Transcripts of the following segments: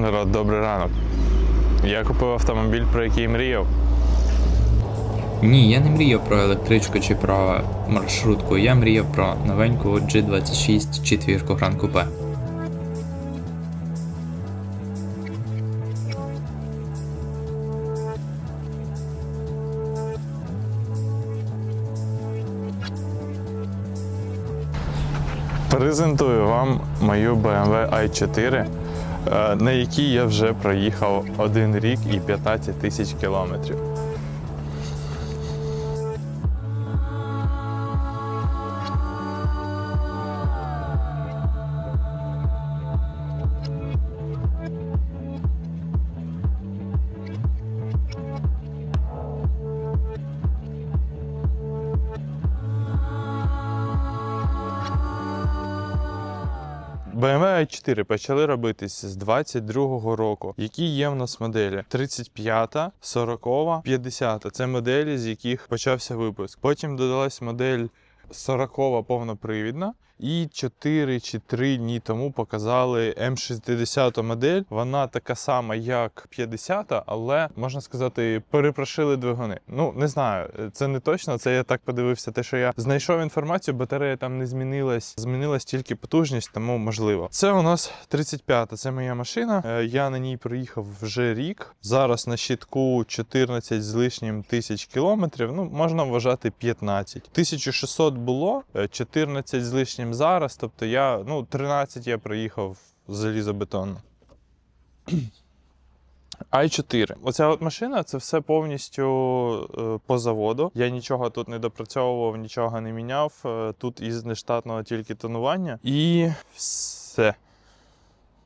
Народ, добрий ранок. Я купив автомобіль, про який мріяв. Ні, я не мріяв про електричку чи про маршрутку, я мріяв про новеньку G26 четвірку Gran Coupe. Презентую вам мою BMW i4, на якій я вже проїхав 1 рік і 15 тисяч кілометрів. BMW i4 почали робитися з 22-го року. Які є в нас моделі? 35-та, 40-та, 50-та. Це моделі, з яких почався випуск. Потім додалась модель 40-та повнопривідна. І 4 чи 3 дні тому показали М60 модель. Вона така сама, як 50-та, але, можна сказати, перепрошили двигуни. Ну, не знаю, це не точно, це я так подивився, те, що я знайшов інформацію, батарея там не змінилась, змінилась тільки потужність, тому можливо. Це у нас 35-та, це моя машина, я на ній проїхав вже рік. Зараз на щитку 14 з лишнім тисяч кілометрів, ну, можна вважати 15. 1600 було, 14 з лишнім зараз, тобто я, 13 я проїхав залізобетонно. i4. Оця от машина, це все повністю по заводу. Я нічого тут не допрацьовував, нічого не міняв. Тут із нештатного тільки тонування. І все.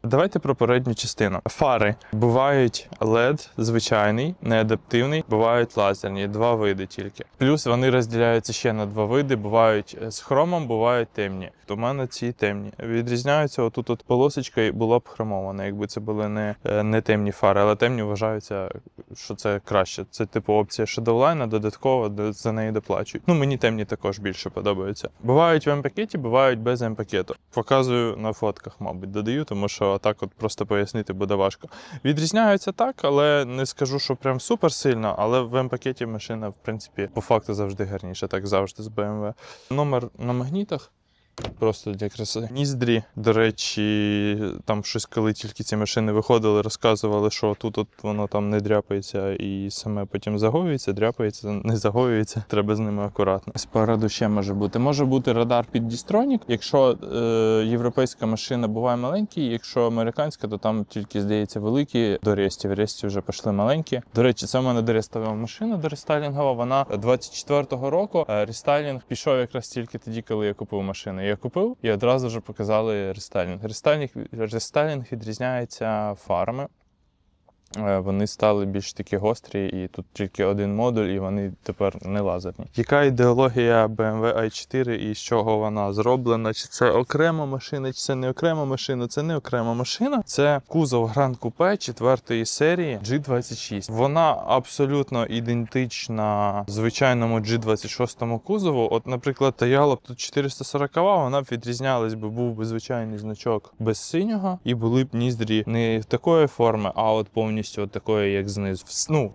Давайте про передню частину. Фари. Бувають LED, звичайний, неадаптивний, бувають лазерні, 2 види тільки. Плюс вони розділяються ще на 2 види, бувають з хромом, бувають темні. У мене ці темні. Відрізняються, отут полосочка була б хромована, якби це були не темні фари, але темні вважаються, що це краще. Це типу опція Shadowline, додатково за неї доплачують. Мені темні також більше подобаються. Бувають в М-пакеті, бувають без М-пакету. Показую на фотках, мабуть, додаю, тому що так от просто пояснити буде важко. Відрізняються так, але не скажу, що прям супер сильно, але в М-пакеті машина, в принципі, по факту завжди гарніша, так завжди з BMW. Номер на магнітах. Просто для краси. Ніздрі, до речі, там щось, коли тільки ці машини виходили, розказували, що тут от воно там не дряпається і саме потім загоюється, дряпається, не загоюється. Треба з ними акуратно. Спереду ще може бути. Може бути радар під дістронік. Якщо європейська машина буває маленький, якщо американська, то там тільки, здається, великі. До ресті. В ресті вже пішли маленькі. До речі, це в мене дорестова машина, дорестайлінгова. Вона 24-го року. Рестайлінг пішов якраз тільки тоді, коли я купив машину. Я купив і одразу ж показали рестайлінг. Рестайлінг відрізняється фарами. Вони стали більш такі гострі, і тут тільки один модуль, і вони тепер не лазерні. Яка ідеологія BMW i4 і з чого вона зроблена? Чи це окрема машина, чи це не окрема машина? Це не окрема машина. Це кузов Gran Coupe 4-ї серії G26. Вона абсолютно ідентична звичайному G26 кузову. От, наприклад, стояла б тут 440, вона б відрізнялась, бо був би звичайний значок без синього, і були б ніздрі не такої форми, а от повністю от такої, як знизу.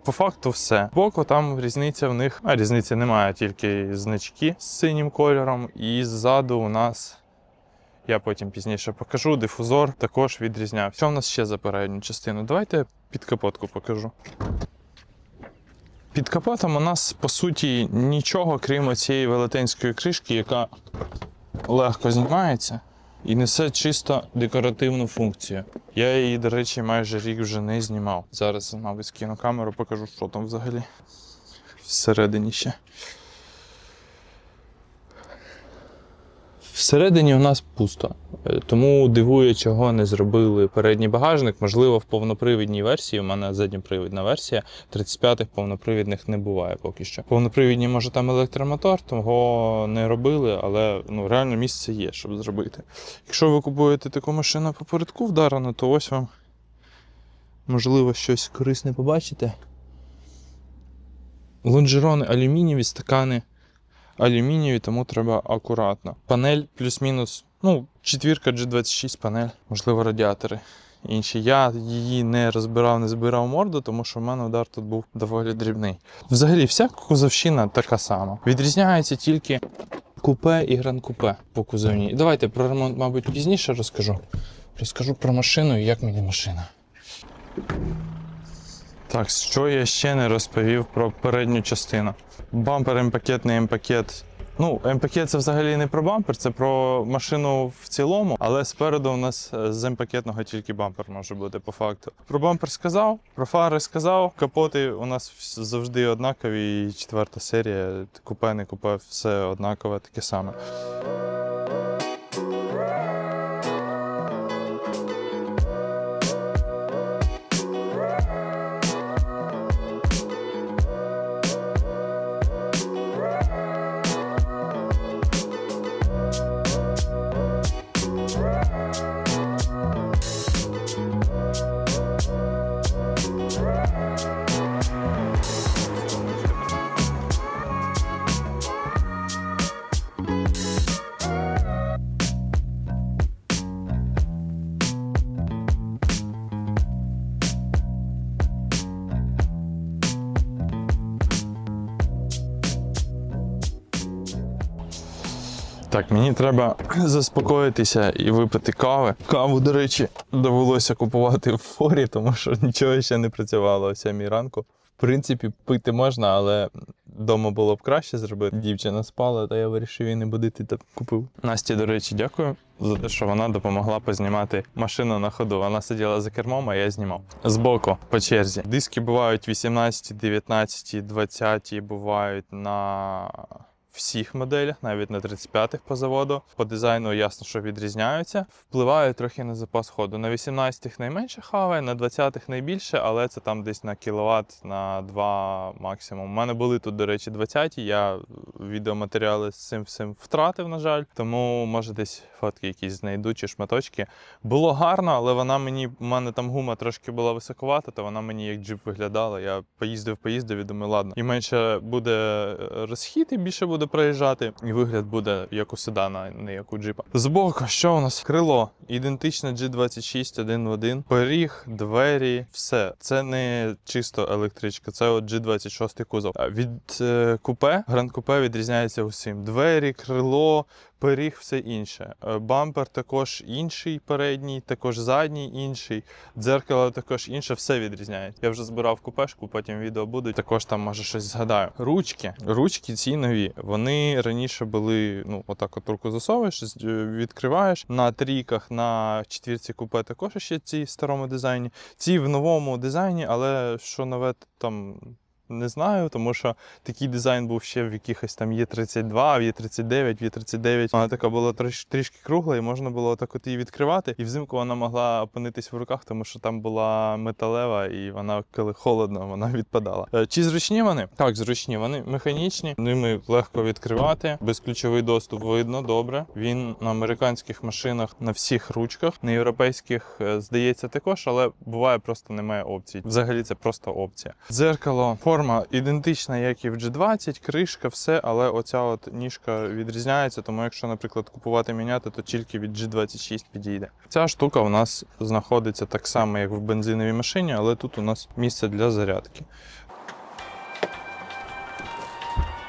По факту все. Боку там різниця в них, різниці немає, тільки значки з синім кольором. І ззаду у нас, я потім пізніше покажу, дифузор також відрізнявся. Що в нас ще за передню частину? Давайте під капотку покажу. Під капотом у нас, по суті, нічого, крім цієї велетенської кришки, яка легко знімається і несе чисто декоративну функцію. Я її, до речі, майже рік вже не знімав. Зараз, мабуть, скину камеру, покажу, що там взагалі всередині ще. Всередині у нас пусто, тому дивує, чого не зробили передній багажник. Можливо, в повнопривідній версії, у мене задньопривідна версія, 35-х повнопривідних не буває поки що. Повнопривідні, може, там електромотор, того не робили, але реально місце є, щоб зробити. Якщо ви купуєте таку машину попередку вдарену, то ось вам, можливо, щось корисне побачите. Лонжерони алюмінієві, стакани алюмінієві, тому треба акуратно. Панель плюс-мінус, четвірка G26 панель, можливо, радіатори інші. Я її не розбирав, не збирав морду, тому що в мене удар тут був доволі дрібний. Взагалі, вся кузовщина така сама. Відрізняється тільки купе і гран-купе по кузовні. Давайте про ремонт, мабуть, пізніше розкажу. Розкажу про машину і як мені машина. Так, що я ще не розповів про передню частину. Бампер М-пакет, не М-пакет. Ну, М-пакет це взагалі не про бампер, це про машину в цілому, але спереду у нас з М-пакетного тільки бампер може бути по факту. Про бампер сказав, про фари сказав, капоти у нас завжди однакові, і 4-та серія, купе, не купе, все однакове, таке саме. Так, мені треба заспокоїтися і випити кави. Каву, до речі, довелося купувати в форі, тому що нічого ще не працювало о 7 ранку. В принципі, пити можна, але вдома було б краще зробити. Дівчина спала, та я вирішив її не будити та купив. Насті, до речі, дякую за те, що вона допомогла познімати машину на ходу. Вона сиділа за кермом, а я знімав. Збоку, по черзі. Диски бувають 18, 19, 20 бувають на всіх моделях, навіть на 35-х по заводу. По дизайну ясно, що відрізняються. Впливає трохи на запас ходу. На 18-х найменше хаває, на 20-х найбільше, але це там десь на кіловат, на 2 максимум. У мене були тут, до речі, 20-ті, я відеоматеріали з цим всім втратив, на жаль. Тому, може, десь фотки якісь знайду чи шматочки. Було гарно, але у мене там гума трошки була високовата, то вона мені як джип виглядала. Я поїздив і думаю, ладно. І менше буде розхід, і більше буде проїжджати, і вигляд буде як у седана, не як у джипа. Збоку, що у нас? Крило. Ідентичне G26 один в один. Поріг, двері, все. Це не чисто електричка, це от G26 кузов. Від купе, гранд-купе відрізняється усім. Двері, крило, поріг, все інше. Бампер також інший передній, також задній інший. Дзеркало також інше, все відрізняється. Я вже збирав купешку, потім відео будуть. Також там, може, щось згадаю. Ручки ці нові. Вони раніше були, отак от руку засовуєш, відкриваєш. На трійках, на четвірці купе також ще ці в старому дизайні. Ці в новому дизайні, але що нове там не знаю, тому що такий дизайн був ще в якихось там Є32, в Є39, в Є39. Вона така була трішки кругла, і можна було так от її відкривати. І взимку вона могла опинитись в руках, тому що там була металева, і вона, коли холодно, вона відпадала. Чи зручні вони? Так, зручні. Вони механічні, ними легко відкривати. Безключовий доступ видно, добре. Він на американських машинах на всіх ручках, на європейських, здається, також, але буває просто немає опцій. Взагалі це просто опція. Дзеркало, форма ідентична, як і в G20, кришка, все, але оця от ніжка відрізняється, тому якщо, наприклад, купувати, міняти, то тільки від G26 підійде. Ця штука у нас знаходиться так само, як в бензиновій машині, але тут у нас місце для зарядки.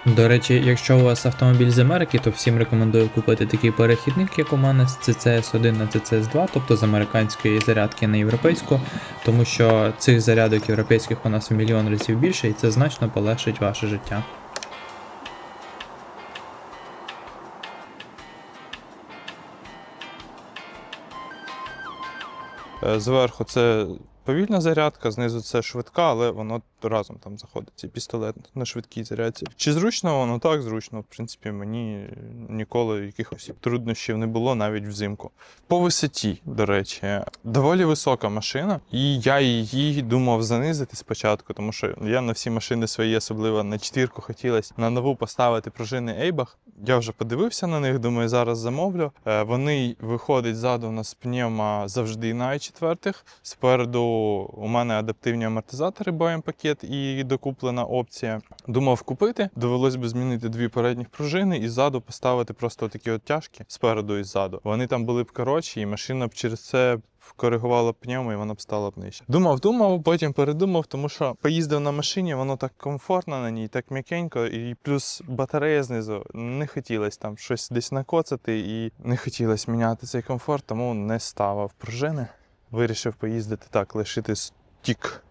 До речі, якщо у вас автомобіль з Америки, то всім рекомендую купити такий перехідник, як у мене, з CCS1 на CCS2, тобто з американської зарядки на європейську, тому що цих зарядок європейських у нас в мільйон разів більше, і це значно полегшить ваше життя. Зверху це повільна зарядка, знизу це швидка, але воно разом там заходить, цей пістолет на швидкій зарядці. Чи зручно воно? Так, зручно. В принципі, мені ніколи якихось труднощів не було, навіть взимку. По висоті, до речі, доволі висока машина, і я її думав занизити спочатку, тому що я на всі машини свої, особливо на четвірку, хотілося на нову поставити пружини Eibach. Я вже подивився на них, думаю, зараз замовлю. Вони виходять ззаду у нас пневма завжди на i4. Спереду у мене адаптивні амортизатори М-пакет і докуплена опція. Думав купити, довелось би змінити дві передніх пружини і ззаду поставити просто такі от тяжкі, спереду і ззаду. Вони там були б коротші, і машина б через це вкоригувало б пневму і воно б стало б нижче. Думав, потім передумав, тому що поїздив на машині, воно так комфортно на ній, так м'якенько, і плюс батарея знизу. Не хотілося там щось десь накоцати і не хотілося міняти цей комфорт, тому не ставив пружини. Вирішив поїздити так, лишити стік.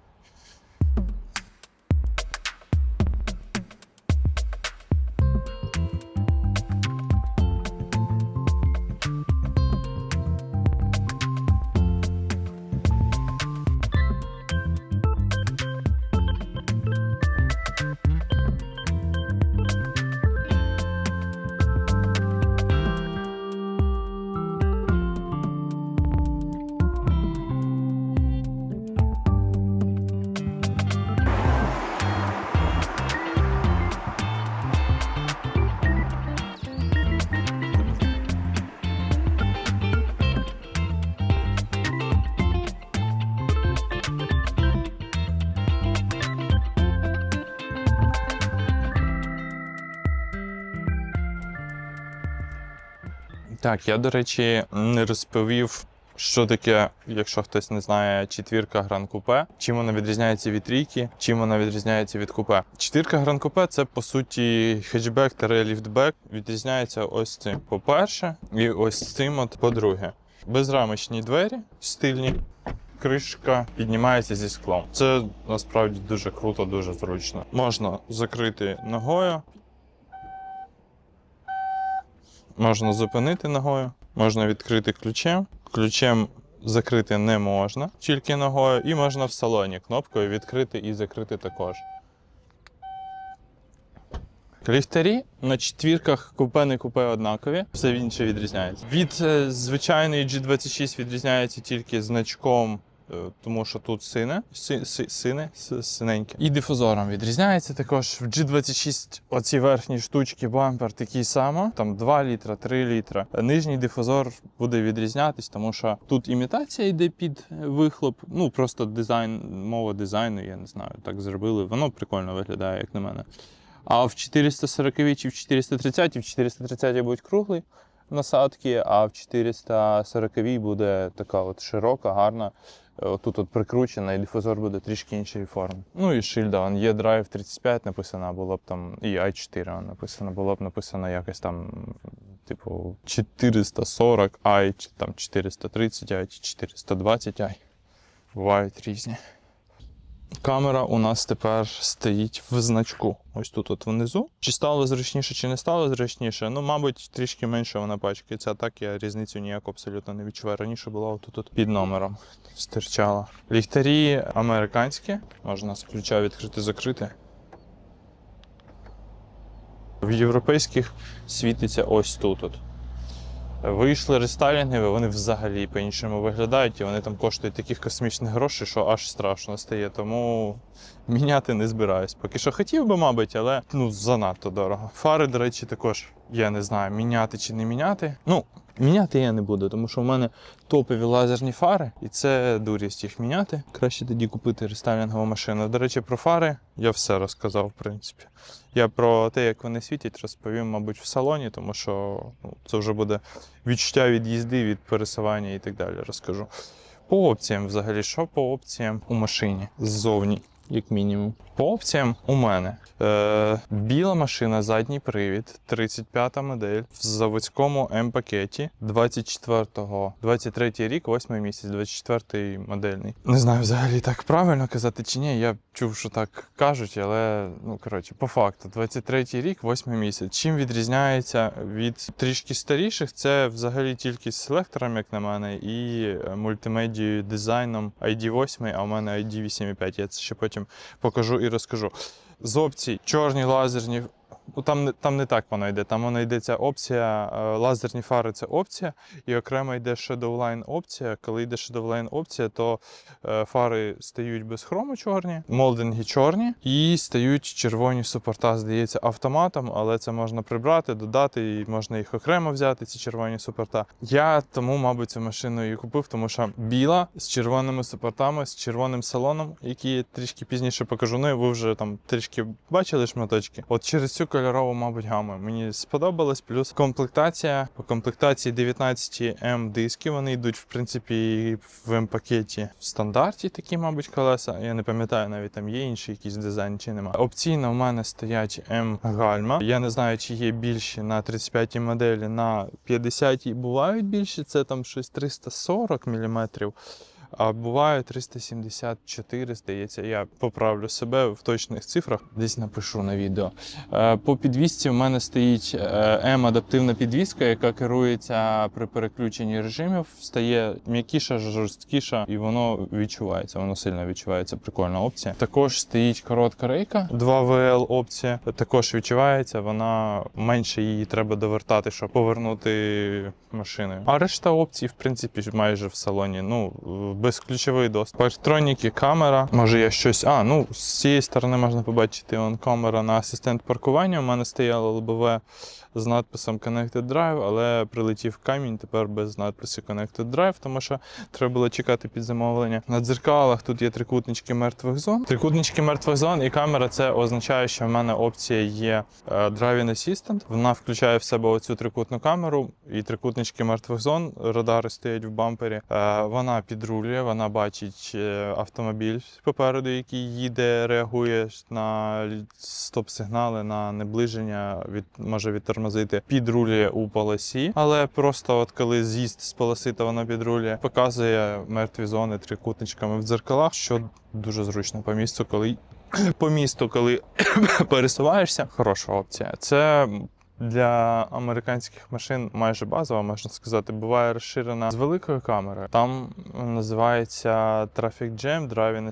Так, я, до речі, не розповів, що таке, якщо хтось не знає, четвірка Гран Купе, чим вона відрізняється від трійки, чим вона відрізняється від купе. Четвірка Гран Купе – це, по суті, хетчбек-ліфтбек. Відрізняється ось цим, по-перше, і ось цим от, по-друге. Безрамочні двері, стильні. Кришка піднімається зі склом. Це, насправді, дуже круто, дуже зручно. Можна закрити ногою. Можна зупинити ногою, можна відкрити ключем. Ключем закрити не можна, тільки ногою. І можна в салоні кнопкою відкрити і закрити також. Ліхтарі на четвірках купе не купе однакові, все інше відрізняється. Від звичайної G26 відрізняється тільки значком, тому що тут синеньке. І дифузором відрізняється також. В G26 оці верхні штучки, бампер такий само, там 2 літра, 3 літра. Нижній дифузор буде відрізнятись, тому що тут імітація йде під вихлоп, ну просто дизайн, мова дизайну, я не знаю, так зробили. Воно прикольно виглядає, як на мене. А в 440 чи в 430, в 430 будуть круглі насадки, а в 440 буде така от широка, гарна. Тут от прикручена, і дифузор буде трішки іншої форми. Ну і шильда, вон є Drive 35 написано, було б там, і i4 написано, було б написано якось там, типу, 440i, чи там 430i, чи 420i. Бувають різні. Камера у нас тепер стоїть в значку. Ось тут от внизу. Чи стало зручніше, чи не стало зручніше? Ну, мабуть, трішки менше вона пачкається. А так я різницю ніяку абсолютно не відчуваю. Раніше була отут от під номером. Стирчала. Ліхтарі американські. Можна з ключа відкрити-закрити. В європейських світиться ось тут от. Вийшли рестайлінги, вони взагалі по-іншому виглядають, і вони там коштують таких космічних грошей, що аж страшно стає, тому міняти не збираюсь. Поки що хотів би, мабуть, але занадто дорого. Фари, до речі, також, я не знаю, міняти чи не міняти. Міняти я не буду, тому що в мене топові лазерні фари, і це дурість їх міняти. Краще тоді купити рестайлінгову машину. До речі, про фари я все розказав, в принципі. Я про те, як вони світять, розповім, мабуть, в салоні, тому що це вже буде відчуття від їзди, від пересування і так далі розкажу. По опціям взагалі, що по опціям у машині ззовні, як мінімум. По опціям у мене біла машина, задній привід, 35-та модель, в заводському М-пакеті, 23 рік, 8 місяць, 24-й модельний. Не знаю взагалі так правильно казати чи ні, я чув, що так кажуть, але, по факту, 23-й рік, 8 місяць. Чим відрізняється від трішки старіших, це взагалі тільки з селектором, як на мене, і мультимедією, дизайном ID8, а у мене ID8.5, я це ще потім покажу і розкажу. З опцій чорні, лазерні, там не так воно йде, там воно йде ця опція, лазерні фари – це опція, і окремо йде Shadowline опція. Коли йде Shadowline опція, то фари стають без хрому чорні, молдинги чорні і стають червоні супорта, здається, автоматом, але це можна прибрати, додати, і можна їх окремо взяти, ці червоні супорта. Я тому, мабуть, цю машину і купив, тому що біла, з червоними супортами, з червоним салоном, які я трішки пізніше покажу, ви вже там трішки бачили шматочки. От через цю кольорову, мабуть, гаму. Мені сподобалось, плюс комплектація. По комплектації 19М диски, вони йдуть, в принципі, в М-пакеті в стандарті такі, мабуть, колеса. Я не пам'ятаю, навіть там є інший якийсь дизайн чи немає. Опційно в мене стоять М-гальма. Я не знаю, чи є більші на 35-й моделі, на 50-й бувають більші, це там щось 340 мм. А буває 374, здається. Я поправлю себе в точних цифрах, десь напишу на відео. По підвісці в мене стоїть М-адаптивна підвіска, яка керується при переключенні режимів. Стає м'якіша, жорсткіша, і воно відчувається, воно сильно відчувається. Прикольна опція. Також стоїть коротка рейка, 2VL опція. Також відчувається, вона менше її треба довертати, щоб повернути машиною. А решта опцій, в принципі, майже в салоні. Ну, безключовий доступ. Електроніки, камера. Може я щось... з цієї сторони можна побачити камера на асистент паркування. У мене стояло лобове з надписом Connected Drive, але прилетів камінь тепер без надпису Connected Drive, тому що треба було чекати під замовлення. На дзеркалах тут є трикутнички мертвих зон. Трикутнички мертвих зон і камера, це означає, що в мене опція є Driving Assistant. Вона включає в себе оцю трикутну камеру і трикутнички мертвих зон. Радари стоять в бампері. Вона підрулює, вона бачить автомобіль попереду, який їде, реагує на стоп-сигнали, на наближення, може відтормозити, підрулює у полосі, але просто от коли з'їзд з полоси, то вона підрулює, показує мертві зони трикутничками в дзеркалах, що дуже зручно по місту, коли пересуваєшся. Хороша опція. Це для американських машин майже базова, можна сказати, буває розширена з великою камерою. Там називається Traffic Jam, Driving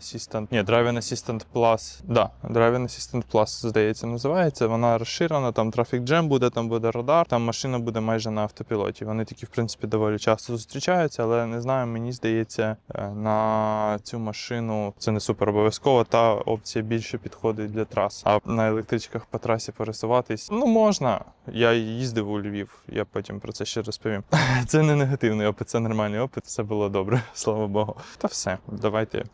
Assistant Plus. Да, Driving Assistant Plus, здається, називається. Вона розширена, там Traffic Jam буде, там буде радар, там машина буде майже на автопілоті. Вони такі, в принципі, доволі часто зустрічаються, але не знаю, мені здається, на цю машину це не супер обов'язково, та опція більше підходить для трас. А на електричках по трасі пересуватись, можна. Я їздив у Львів, я потім про це ще розповім. Це не негативний опит, це нормальний опит, все було добре, слава Богу. Та все, давайте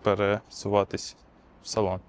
пересуватись в салон.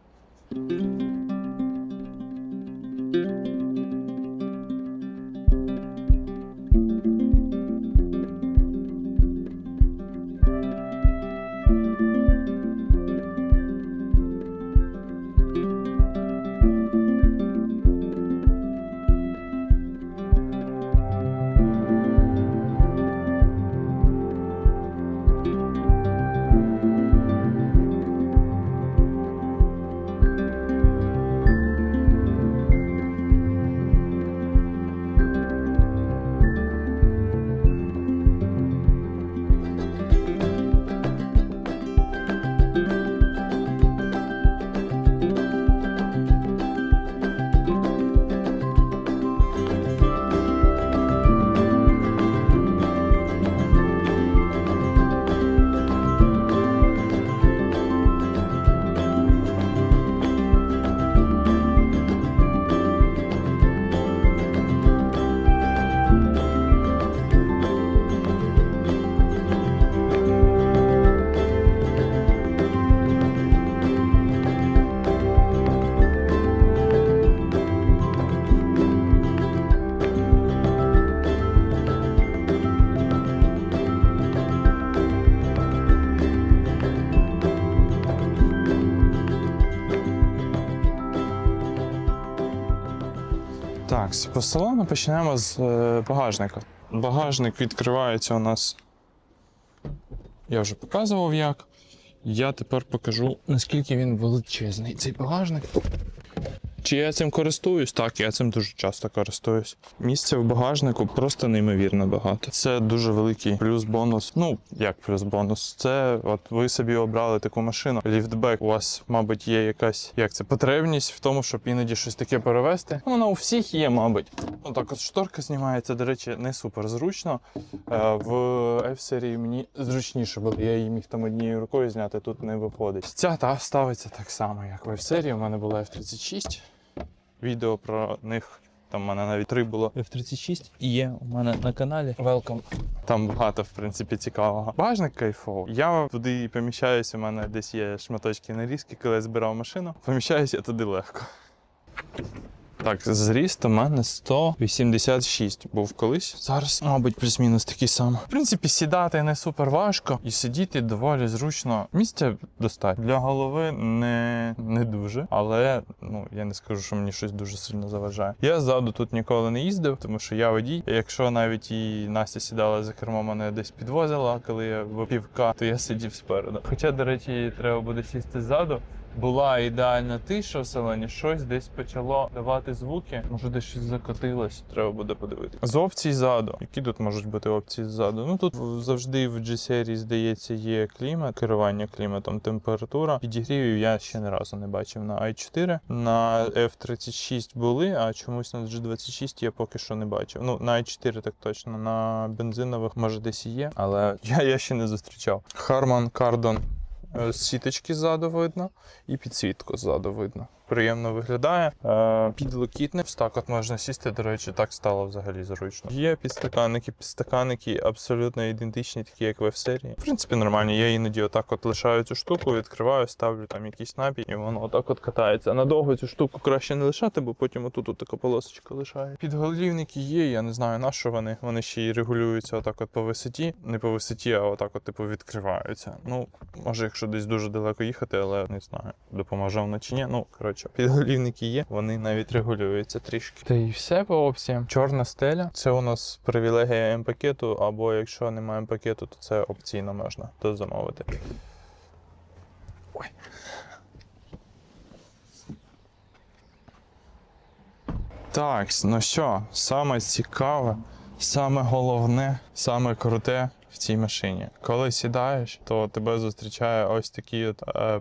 Так, по салону почнемо з багажника. Багажник відкривається у нас, я вже показував як. Я тепер покажу, наскільки він величезний, цей багажник. Чи я цим користуюсь? Так, я цим дуже часто користуюсь. Місця в багажнику просто неймовірно багато. Це дуже великий плюс-бонус. Як плюс-бонус? Це от ви собі обрали таку машину, ліфтбек. У вас, мабуть, є якась, потребність в тому, щоб іноді щось таке перевезти. Вона у всіх є, мабуть. Так от шторка знімається, до речі, не супер зручно. В F-серії мені зручніше, бо я її міг там однією рукою зняти, тут не виходить. Ця ставиться так само, як в F-серії. У мене була F36. Відео про них, там в мене навіть 3 було. F36 є у мене на каналі. Welcome. Там багато, в принципі, цікавого. Багажник кайфовий. Я туди поміщаюся, у мене десь є шматочки нарізки, коли я збирав машину. Поміщаюся я туди легко. Так, зріст у мене 186 був колись. Зараз, мабуть, плюс-мінус такий самий. В принципі, сідати не супер важко і сидіти доволі зручно. Місця достатньо. Для голови не дуже, але я не скажу, що мені щось дуже сильно заважає. Я ззаду тут ніколи не їздив, тому що я водій. Якщо навіть і Настя сідала за кермо, мене десь підвозила, коли я в півка, то я сидів спереду. Хоча, до речі, треба буде сісти ззаду. Була ідеальна тиша в салоні, щось десь почало давати звуки. Може, десь щось закотилось, треба буде подивитися. З опцій ззаду. Які тут можуть бути опції ззаду? Тут завжди в G-Series, здається, є клімат, керування кліматом, температура. Підігрівів я ще не разу не бачив на i4. На F36 були, а чомусь на G26 я поки що не бачив. На i4 так точно, на бензинових може десь і є, але я ще не зустрічав. Harman Kardon. Сіточки ззаду видно і підсвітку ззаду видно. Приємно виглядає. Підлокітник. Так от можна сісти, до речі, так стало взагалі зручно. Є підстаканники абсолютно ідентичні, такі як в F-серії. В принципі, нормальні. Я іноді отак от лишаю цю штуку, відкриваю, ставлю там якийсь напій, і воно отак от катається. Надовго цю штуку краще не лишати, бо потім отут така полосочка лишає. Підголівники є, я не знаю на що вони. Вони ще й регулюються отак от по висоті. Не по висоті, а отак от типу відкриваються. Може, якщо десь дуже далеко їхати, але не знаю, допоможе воно чи ні. Коротше, підголівники є, вони навіть регулюються трішки. Та і все по опціям. Чорна стеля. Це у нас привілегія М-пакету, або якщо немає М-пакету, то це опційно можна замовити. Ой. Так, що, саме цікаве, саме головне, саме круте в цій машині. Коли сідаєш, то тебе зустрічає ось такий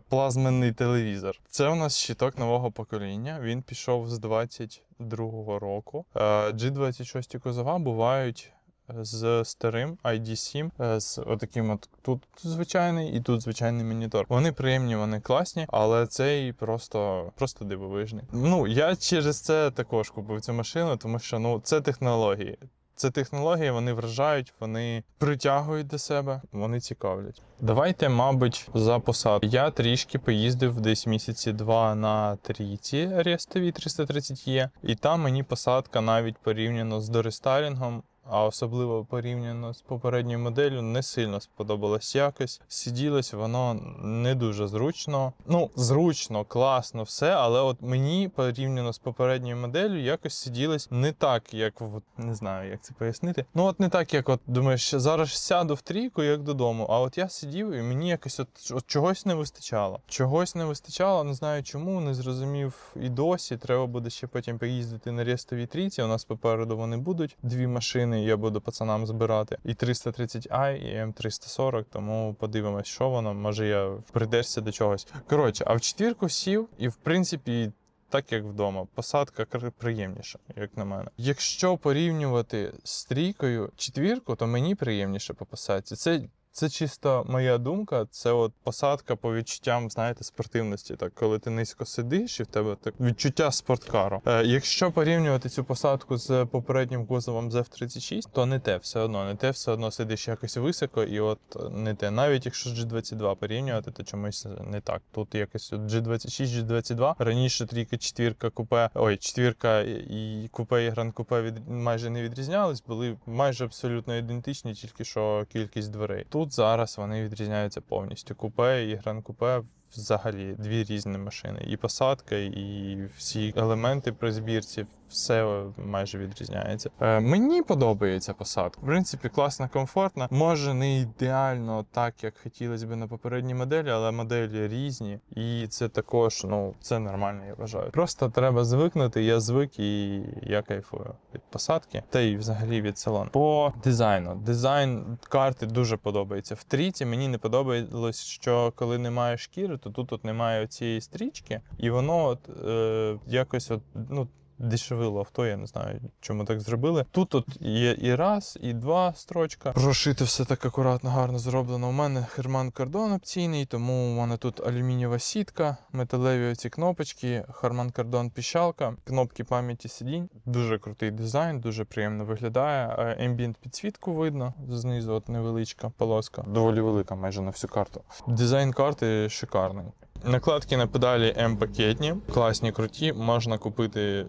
плазменний телевізор. Це у нас щиток нового покоління. Він пішов з 22-го року. G26 кузова бувають з старим ID7, з отаким тут звичайний і тут звичайний монітор. Вони приємні, вони класні, але цей просто дивовижний. Я через це також купив цю машину, тому що це технології. Це технології, вони вражають, вони притягують до себе, вони цікавлять. Давайте, мабуть, за посадку. Я трішки поїздив десь місяці 2 на трійці рестовій 330E, і там мені посадка навіть порівняно з дорестайлінгом, а особливо порівняно з попередньою моделлю, не сильно сподобалось якось. Сиділось воно не дуже зручно. Зручно, класно, все, але от мені порівняно з попередньою моделлю якось сиділось не так, як, не знаю, як це пояснити. Не так, як думаєш, зараз сяду в трійку, як додому, а от я сидів і мені якось от чогось не вистачало. Чогось не вистачало, не знаю чому, не зрозумів і досі. Треба буде ще потім поїздити на рестовій трійці, у нас попереду вони будуть, 2 машини. Я буду пацанам збирати і 330i, і М340, тому подивимось, що воно. Може я придерся до чогось. Коротше, а в четвірку сів і, в принципі, так як вдома. Посадка приємніша, як на мене. Якщо порівнювати з трійкою четвірку, то мені приємніше по посадці. Це чисто моя думка, це от посадка по відчуттям, знаєте, спортивності. Так, коли ти низько сидиш і в тебе так відчуття спорткару. Якщо порівнювати цю посадку з попереднім кузовом з F36, то не те все одно сидиш якось високо і от не те. Навіть якщо з G22 порівнювати, то чомусь не так. Тут якось от G26, G22, раніше трійка, четвірка і купе і гранд-купе майже не відрізнялись, були майже абсолютно ідентичні, тільки що кількість дверей. Тут зараз вони відрізняються повністю. Купе і гранд-купе взагалі 2 різні машини. І посадка, і всі елементи при збірці, все майже відрізняється. Мені подобається посадка. В принципі, класна, комфортна. Може не ідеально так, як хотілося б на попередній моделі, але моделі різні. І це також, це нормально, я вважаю. Просто треба звикнути, я звик і я кайфую від посадки. Та й взагалі від салону. По дизайну. Дизайн карти дуже подобається. В трійці мені не подобалось, що коли немає шкіри, то тут немає цієї стрічки. І воно якось дешевило авто, я не знаю, чому так зробили. Тут є і раз, і 2 строчка. Прошити все так акуратно, гарно зроблено. У мене Harman Kardon опційний, тому у мене тут алюмінієва сітка, металеві оці кнопочки, Harman Kardon піщалка, кнопки пам'яті сидінь. Дуже крутий дизайн, дуже приємно виглядає. Ambient підсвітку видно, знизу невеличка полоска, доволі велика майже на всю карту. Дизайн карти шикарний. Накладки на педалі М-пакетні, класні, круті, можна купити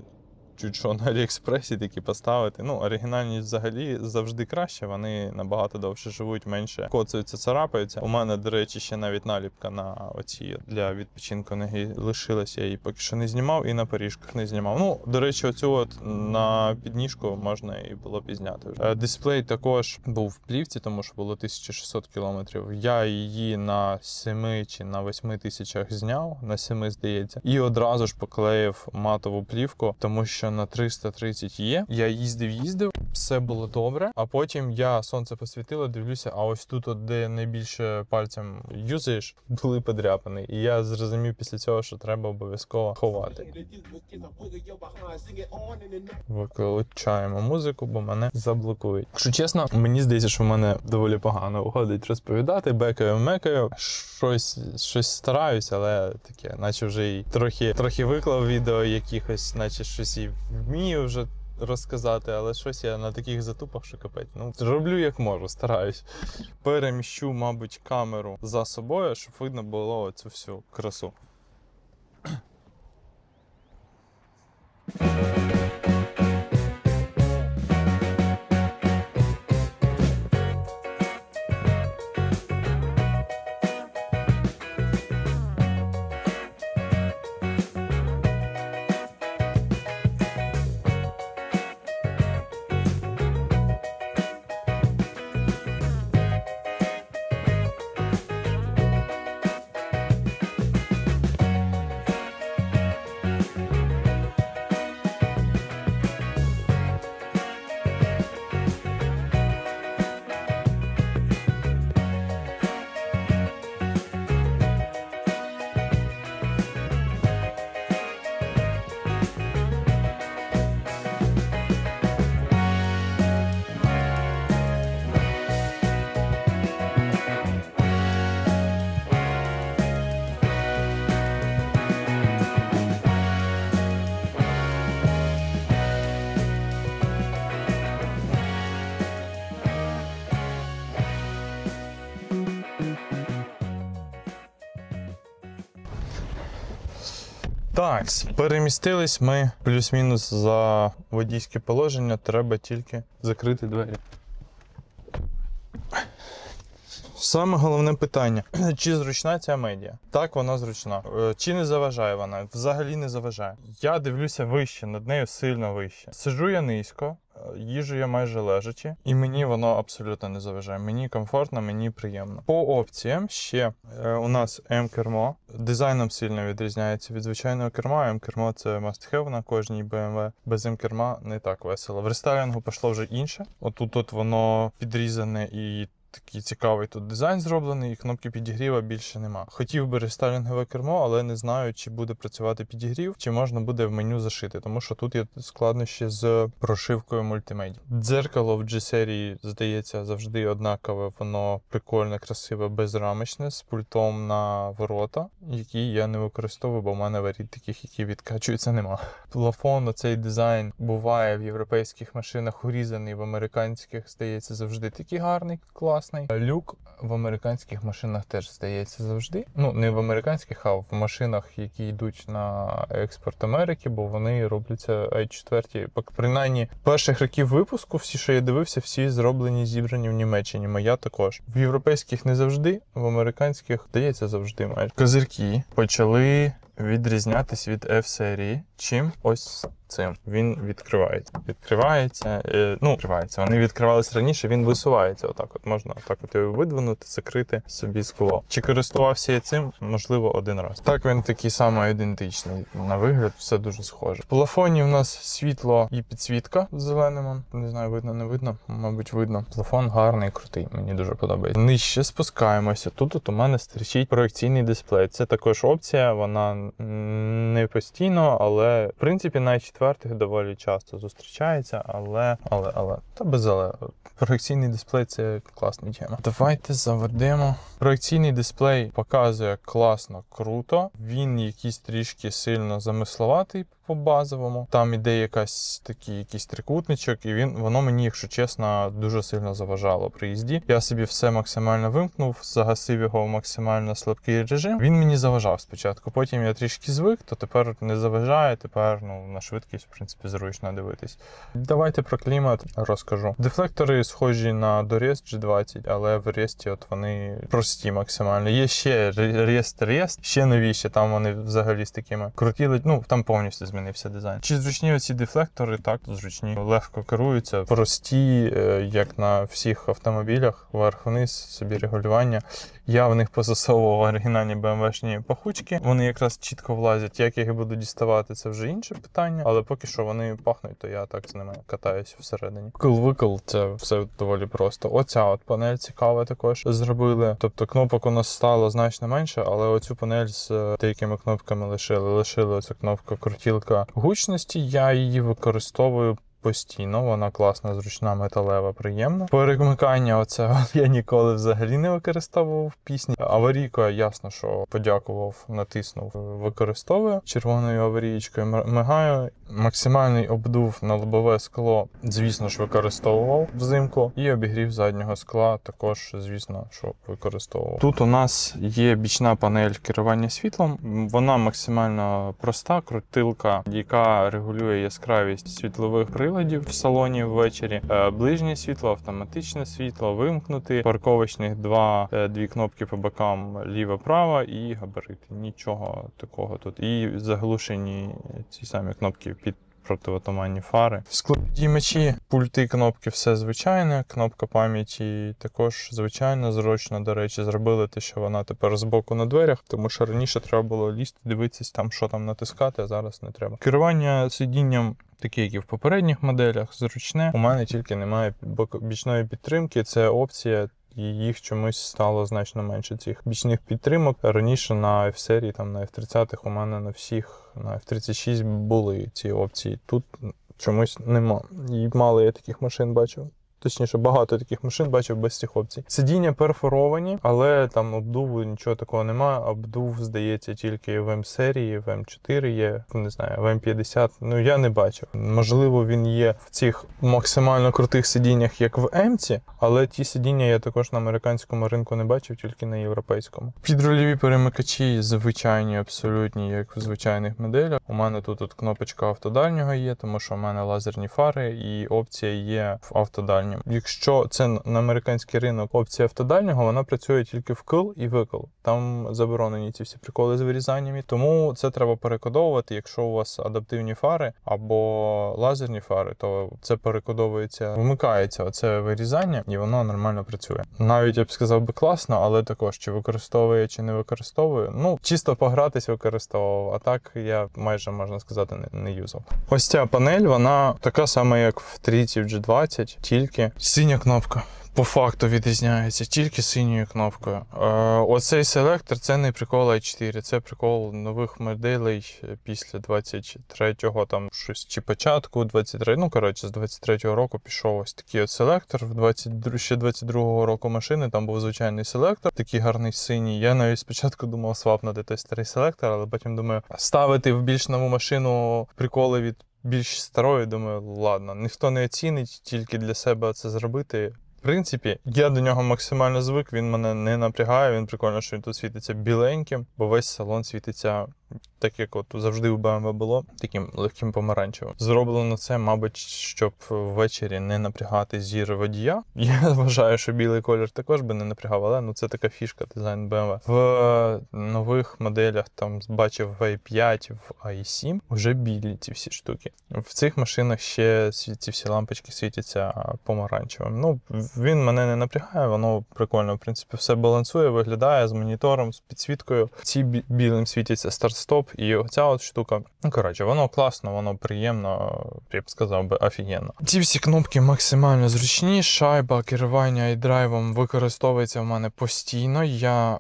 чуть що на Аліекспресі такі поставити. Ну, оригінальність взагалі завжди краще, вони набагато довше живуть, менше коцаються, царапаються. У мене, до речі, ще навіть наліпка на оці для відпочинку ноги лишилася, я її поки що не знімав і на поріжках не знімав. Ну, до речі, оцю от на підніжку можна і було пізняти вже. Дисплей також був в плівці, тому що було 1600 кілометрів. Я її на 7 чи на 8 тисячах зняв, на 7, здається, і одразу ж поклеїв матову плівку, тому що на 330 є. Я їздив, все було добре, а потім сонце посвітило, дивлюся, а ось тут, от, де найбільше пальцем юзаєш, були подряпані. І я зрозумів після цього, що треба обов'язково ховати. Виключаємо музику, бо мене заблокують. Якщо чесно, мені здається, що в мене доволі погано виходить розповідати, мекаю, щось стараюсь, але таке, наче вже і трохи виклав відео якихось, наче щось і вмію вже розказати, але щось я на таких затупах, що капець. Ну, роблю як можу, стараюсь. Переміщу, мабуть, камеру за собою, щоб видно було цю всю красу. Так, перемістились ми плюс-мінус за водійське положення, треба тільки закрити двері. Саме головне питання, чи зручна ця медіа? Так, вона зручна. Чи не заважає вона? Взагалі не заважає. Я дивлюся вище, над нею сильно вище. Сиджу я низько, їжу я майже лежачи, і мені воно абсолютно не заважає. Мені комфортно, мені приємно. По опціям ще у нас М-кермо. Дизайном сильно відрізняється від звичайного керма. М-кермо – це must-have на кожній BMW. Без М-керма не так весело. В рестайлінгу пішло вже інше. Отут воно підрізане і такий цікавий тут дизайн зроблений, і кнопки підігріва більше нема. Хотів би рестайлінгове кермо, але не знаю, чи буде працювати підігрів, чи можна буде в меню зашити, тому що тут є складнощі з прошивкою мультимедіа. Дзеркало в G-серії, здається, завжди однакове, воно прикольне, красиве, безрамочне, з пультом на ворота, які я не використовую, бо в мене воріт таких, які відкачуються, нема. Плафон, оцей дизайн буває в європейських машинах урізаний, в американських, здається, завжди такий гарний, класний. Люк в американських машинах теж, здається, завжди. Ну, не в американських, а в машинах, які йдуть на експорт Америки, бо вони робляться i4. Принаймні, перших років випуску, всі, що я дивився, всі зроблені, зібрані в Німеччині. Моя також. В європейських не завжди, в американських, здається, завжди майже. Козирки почали відрізнятись від F-серії. Чим? Ось цим. Він відкривається. Вони відкривались раніше, він висувається. Отак от можна отак от його видвинути, закрити собі скло. Чи користувався я цим? Можливо, один раз. Так, він такий самий ідентичний. На вигляд все дуже схоже. В плафоні в нас світло і підсвітка зеленим. Не знаю, видно, не видно. Мабуть, видно. Плафон гарний, крутий. Мені дуже подобається. Нижче спускаємося. Тут у мене стирчить проекційний дисплей. Це також опція, вона не постійно, але в принципі на i4 доволі часто зустрічається, але без але. Проекційний дисплей – це класна тема. Давайте заведемо. Проекційний дисплей показує класно, круто. Він якийсь трішки сильно замисловатий по базовому. Там іде якийсь трикутничок, і воно мені, якщо чесно, дуже сильно заважало при їзді. Я собі все максимально вимкнув, загасив його в максимально слабкий режим. Він мені заважав спочатку, потім я трішки звик, то тепер не заважає, тепер на швидкість, в принципі, зручно дивитись. Давайте про клімат розкажу. Дефлектори схожі на Дорез G20, але в Ресті от вони прості максимально. Є ще Рест, ще новіші, там вони взагалі з такими крутіли, там повністю змінився дизайн. Чи зручні оці дефлектори? Так, зручні. Легко керуються, прості, як на всіх автомобілях, вверх-вниз, собі регулювання. Я в них позасовував оригінальні BMW-шні пахучки. Вони якраз чітко влазять. Як я їх буду діставати, це вже інше питання. Але поки що вони пахнуть, то я так з ними катаюсь всередині. Вкл-викл, це все доволі просто. Оця от панель цікава також зробили. Тобто кнопок у нас стало значно менше, але оцю панель з деякими кнопками лишили. Лишили оцю кнопку крутілка гучності. Я її використовую постійно, вона класна, зручна, металева, приємна. Перемикання оце я ніколи взагалі не використовував в пісні. Аварійка, ясно, що подякував, натиснув, використовую. Червоною аварійкою мигаю. Максимальний обдув на лобове скло, звісно ж, використовував взимку. І обігрів заднього скла також, звісно, що використовував. Тут у нас є бічна панель керування світлом. Вона максимально проста, крутилка, яка регулює яскравість світлових приладів в салоні ввечері. Ближнє світло, автоматичне світло, вимкнути. Парковочних дві кнопки по бокам, ліва-права і габарити. Нічого такого тут. І заглушені ці самі кнопки під противотуманні фари. Склопідіймачі, пульти, кнопки, все звичайне. Кнопка пам'яті також звичайна, зручно. До речі, зробили те, що вона тепер збоку на дверях, тому що раніше треба було лізти, дивитися, що там натискати, а зараз не треба. Керування сидінням такі, як і в попередніх моделях, зручне. У мене тільки немає бічної підтримки, це опція. І їх чомусь стало значно менше, цих бічних підтримок. Раніше на F-серії, на F30 у мене на всіх, на F36 були ці опції. Тут чомусь нема. І мало я таких машин бачив. Точніше, багато таких машин бачив без цих опцій. Сидіння перфоровані, але там обдуву нічого такого немає. Обдув, здається, тільки в М-серії, в М4 є, не знаю, в М50. Я не бачив. Можливо, він є в цих максимально крутих сидіннях, як в М-ці, але ті сидіння я також на американському ринку не бачив, тільки на європейському. Підрульові перемикачі звичайні, абсолютні, як в звичайних моделях. У мене тут кнопочка автодальнього є, тому що у мене лазерні фари і опція є в автодальньому. Якщо це на американський ринок опція автодальнього, вона працює тільки вкл і викл. Там заборонені ці всі приколи з вирізаннями. Тому це треба перекодовувати. Якщо у вас адаптивні фари або лазерні фари, то це перекодовується, вмикається оце вирізання і воно нормально працює. Навіть, я б сказав би, класно, але також чи використовує, чи не використовує. Чисто погратись використовував, а так я майже, можна сказати, не юзав. Ось ця панель, вона така сама, як в трійці в G20, тільки синя кнопка. По факту відрізняється тільки синьою кнопкою. Оцей селектор — це не прикол i4, це прикол нових моделей після 23-го, там щось, чи початку 23, з 23-го року пішов ось такий от селектор. Ще 22-го року машини, там був звичайний селектор, такий гарний синій. Я навіть спочатку думав свапнути той старий селектор, але потім думаю, ставити в більш нову машину приколи від більш старої, думаю, ладно, ніхто не оцінить, тільки для себе це зробити. В принципі, я до нього максимально звик, він мене не напрягає, він прикольно, що він тут світиться біленьким, бо весь салон світиться так, як от завжди у BMW було, таким легким помаранчевим. Зроблено це, мабуть, щоб ввечері не напрягати зір водія. Я вважаю, що білий колір також би не напрягав, але це така фішка, дизайн BMW. В нових моделях, там бачив в i5, в i7, вже білі ці всі штуки. В цих машинах ще ці всі лампочки світяться помаранчевим. Він мене не напрягає, воно прикольно, в принципі, все балансує, виглядає з монітором, з підсвіткою. Ці білим світяться старт-стоп, і оця от штука. Воно класно, воно приємно, я б сказав би, офігенно. Ці всі кнопки максимально зручні, шайба керування iDrive використовується в мене постійно. Я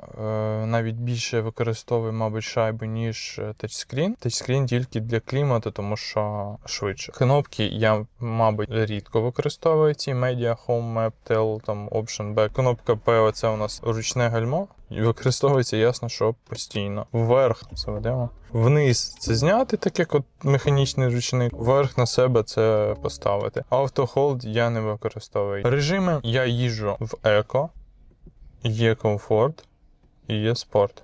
навіть більше використовую, мабуть, шайбу, ніж тачскрін. Тачскрін тільки для клімату, тому що швидше. Кнопки я, мабуть, рідко використовую ці Media, Home, Map, Tel, там, Option Back. Кнопка P, це у нас ручне гальмо. І використовується, ясно, що постійно. Вверх заведемо. Вниз це зняти, так як от механічний ручник. Вверх на себе це поставити. Автохолд я не використовую. Режими я їжджу в еко, є комфорт і є спорт.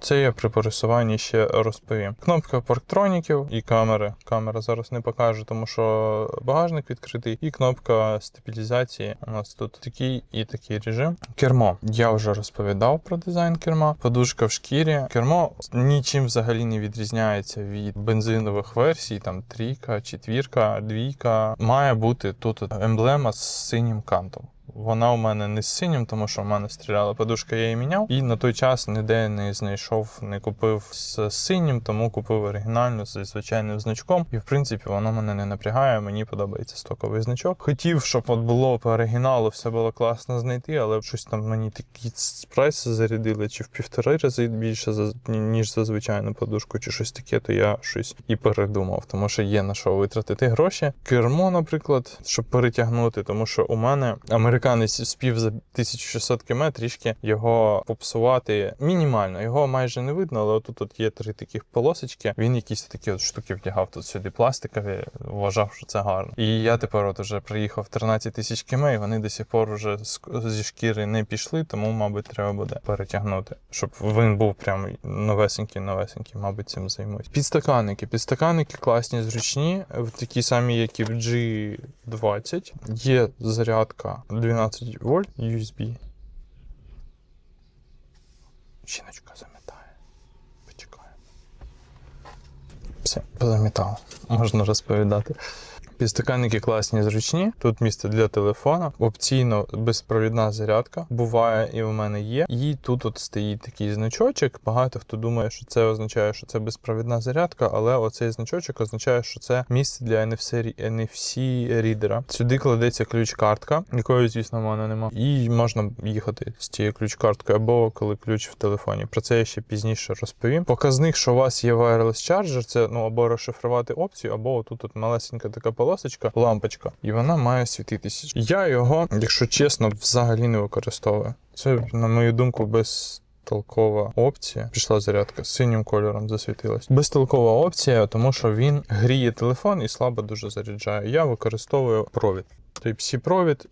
Це я при пересуванні ще розповім. Кнопка парктроніків і камери. Камера зараз не покажу, тому що багажник відкритий. І кнопка стабілізації. У нас тут такий і такий режим. Кермо. Я вже розповідав про дизайн керма. Подушка в шкірі. Кермо нічим взагалі не відрізняється від бензинових версій. Там 3, 4, 2. Має бути тут емблема з синім кантом. Вона у мене не з синім, тому що в мене стріляла подушка, я її міняв. І на той час ніде не знайшов, не купив з синім, тому купив оригінальну зі звичайним значком. І в принципі воно мене не напрягає, мені подобається стоковий значок. Хотів, щоб от було по оригіналу, все було класно знайти, але щось там мені такі прайси зарядили, чи в 1,5 рази більше, ніж за звичайну подушку, чи щось таке, то я щось і передумав, тому що є на що витратити гроші. Кермо, наприклад, щоб перетягнути, тому що у мене американець спів за 1600 км, трішки його попсувати мінімально. Його майже не видно, але тут є 3 таких полосочки. Він якісь такі от штуки вдягав тут сюди пластикові, вважав, що це гарно. І я тепер от вже приїхав 13 тисяч км, і вони до сих пор вже зі шкіри не пішли, тому, мабуть, треба буде перетягнути. Щоб він був прям новесенький, мабуть, цим займусь. Підстаканники класні, зручні, такі самі, як і в G20. Є зарядка 12 вольт USB. Жіночка замітає. Почекаю. Все, позамітав. Можна розповідати. Підстаканники класні, зручні. Тут місце для телефона. Опційно безпровідна зарядка. Буває і в мене є. І тут от стоїть такий значочок. Багато хто думає, що це означає, що це безпровідна зарядка, але оцей значочок означає, що це місце для NFC-рідера. Сюди кладеться ключ-картка, якої, звісно, в мене нема. І можна їхати з цією ключ-карткою, або коли ключ в телефоні. Про це я ще пізніше розповім. Показник, що у вас є wireless charger, це або розшифрувати опцію, або отут от малесенька така полосочка, лампочка, і вона має світитися. Я його, якщо чесно, взагалі не використовую. Це, на мою думку, безтолкова опція. Пішла зарядка, синім кольором засвітилась. Безтолкова опція, тому що він гріє телефон і слабо дуже заряджає. Я використовую провід. Type-C провід,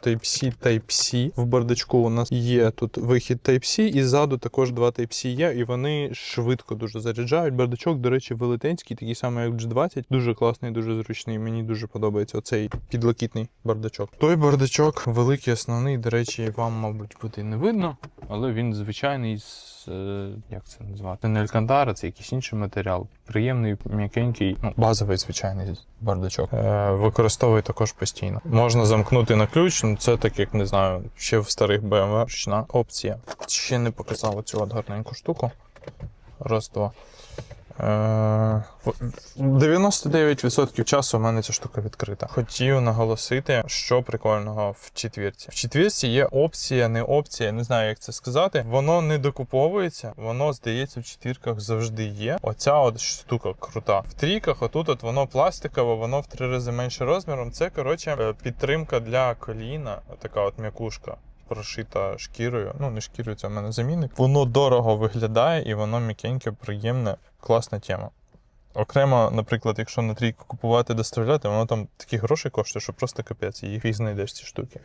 Type-C в бардачку у нас є тут вихід Type-C, і ззаду також 2 Type-C є, і вони швидко дуже заряджають. Бардачок, до речі, велетенський, такий самий, як G20, дуже класний, дуже зручний, мені дуже подобається оцей підлокітний бардачок. Той бардачок великий, основний, до речі, вам, мабуть, буде не видно, але він звичайний з, як це назвати, не алькантара, це якийсь інший матеріал. Приємний, м'якенький, базовий звичайний бардачок. Використовую також постійно. Можна замкнути на ключ, це так, як, не знаю, ще в старих BMW ручна опція. Ще не показав оцю от гарненьку штуку. Раз, два. 99% часу у мене ця штука відкрита. Хотів наголосити, що прикольного в четвірці. В четвірці є опція, не опція, не знаю, як це сказати. Воно не докуповується, воно, здається, в четвірках завжди є. Оця от штука крута. В трійках отут от воно пластикове, воно в 3 рази менше розміром. Це, коротше, підтримка для коліна, така от м'якушка. Прошита шкірою, не шкірою, це в мене замінник. Воно дорого виглядає і воно м'якеньке, приємне, класна тема. Окремо, наприклад, якщо на трійку купувати, доставляти, воно там такі гроші коштує, що просто капець, їх знайдеш ці штуки.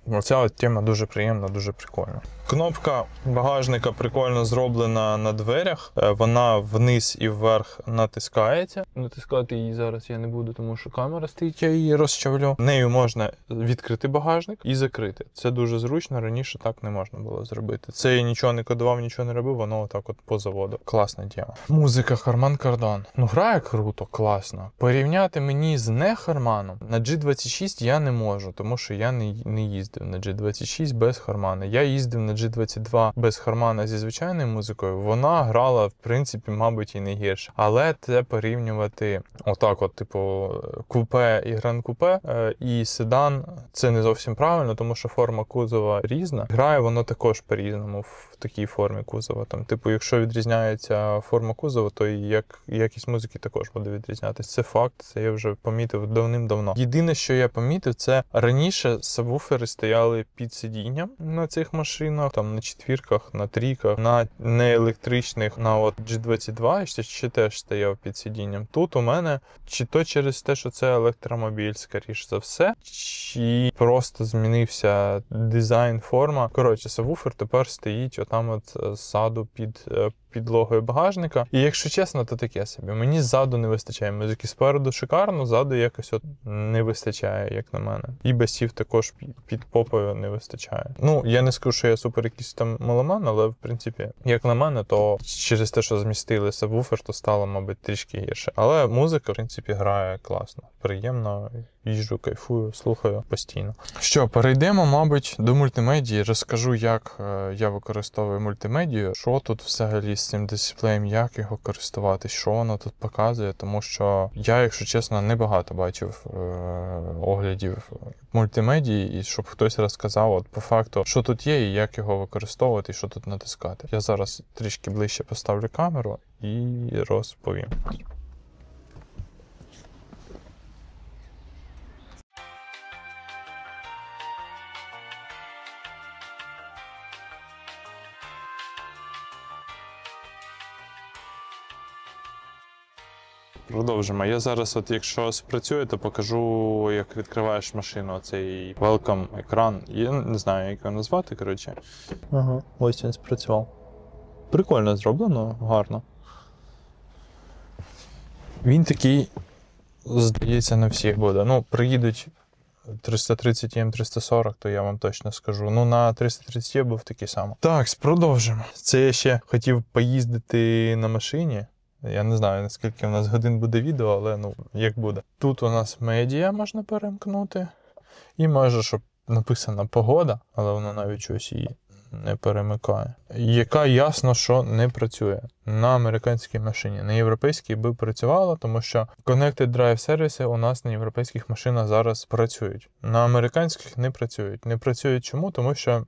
Оця от тема дуже приємна, дуже прикольна. Кнопка багажника прикольно зроблена на дверях, вона вниз і вверх натискається. Натискати її зараз я не буду, тому що камера стоїть, я її розчавлю. Нею можна відкрити багажник і закрити. Це дуже зручно, раніше так не можна було зробити. Це я нічого не кодував, нічого не робив, воно отак от по заводу. Класна тема. Музика Harman Kardon. Грає круто, класно. Порівняти мені з не Harman на G26 я не можу, тому що я не їздив на G26 без Harman. Я їздив на G22 без Harman зі звичайною музикою. Вона грала, в принципі, мабуть, і не гірше. Але це порівнювати отак от, типу, купе і гран-купе і седан, це не зовсім правильно, тому що форма кузова різна. Грає воно також по-різному в такій формі кузова. Там, типу, якщо відрізняється форма кузова, то і якість музики музики також буде відрізнятися. Це факт, це я вже помітив давним-давно. Єдине, що я помітив, це раніше сабвуфери стояли під сидінням на цих машинах, там на четвірках, на трійках, на неелектричних, на от G22 ще теж стояв під сидінням. Тут у мене чи то через те, що це електромобіль, скоріш за все, чи просто змінився дизайн, форма. Коротше, сабвуфер тепер стоїть отам от ззаду під підлогою багажника. І якщо чесно, то таке собі. Мені ззаду не вистачає музики. Спереду шикарно, ззаду якось от не вистачає, як на мене. І басів також під попою не вистачає. Ну, я не скажу, що я супер якийсь там меломан, але в принципі, як на мене, то через те, що змістили сабвуфер, то стало, мабуть, трішки гірше. Але музика, в принципі, грає класно. Приємно. Їжджу, кайфую, слухаю постійно. Що, перейдемо, мабуть, до мультимедії. Розкажу, як я використовую мультимедію, що тут взагалі з цим дисплеєм, як його користуватись, що воно тут показує, тому що я, якщо чесно, небагато бачив оглядів мультимедії, і щоб хтось розказав, от по факту, що тут є, і як його використовувати, і що тут натискати. Я зараз трішки ближче поставлю камеру і розповім. Продовжимо. Я зараз, от якщо спрацює, то покажу, як відкриваєш машину, цей welcome екран. Я не знаю, як його назвати, коротше. Ага, ось він спрацював. Прикольно зроблено, гарно. Він такий, здається, на всіх буде. Ну, приїдуть 330 М340, то я вам точно скажу. Ну, на 330 є був такий самий. Так, продовжимо. Це я ще хотів поїздити на машині. Я не знаю, наскільки у нас годин буде відео, але ну, як буде. Тут у нас медіа можна перемкнути. І може, щоб написана погода, але воно навіть щось її не перемикає. Яка ясно, що не працює на американській машині. На європейській би працювала, тому що Connected Drive сервіси у нас на європейських машинах зараз працюють. На американських не працюють. Не працюють чому? Тому що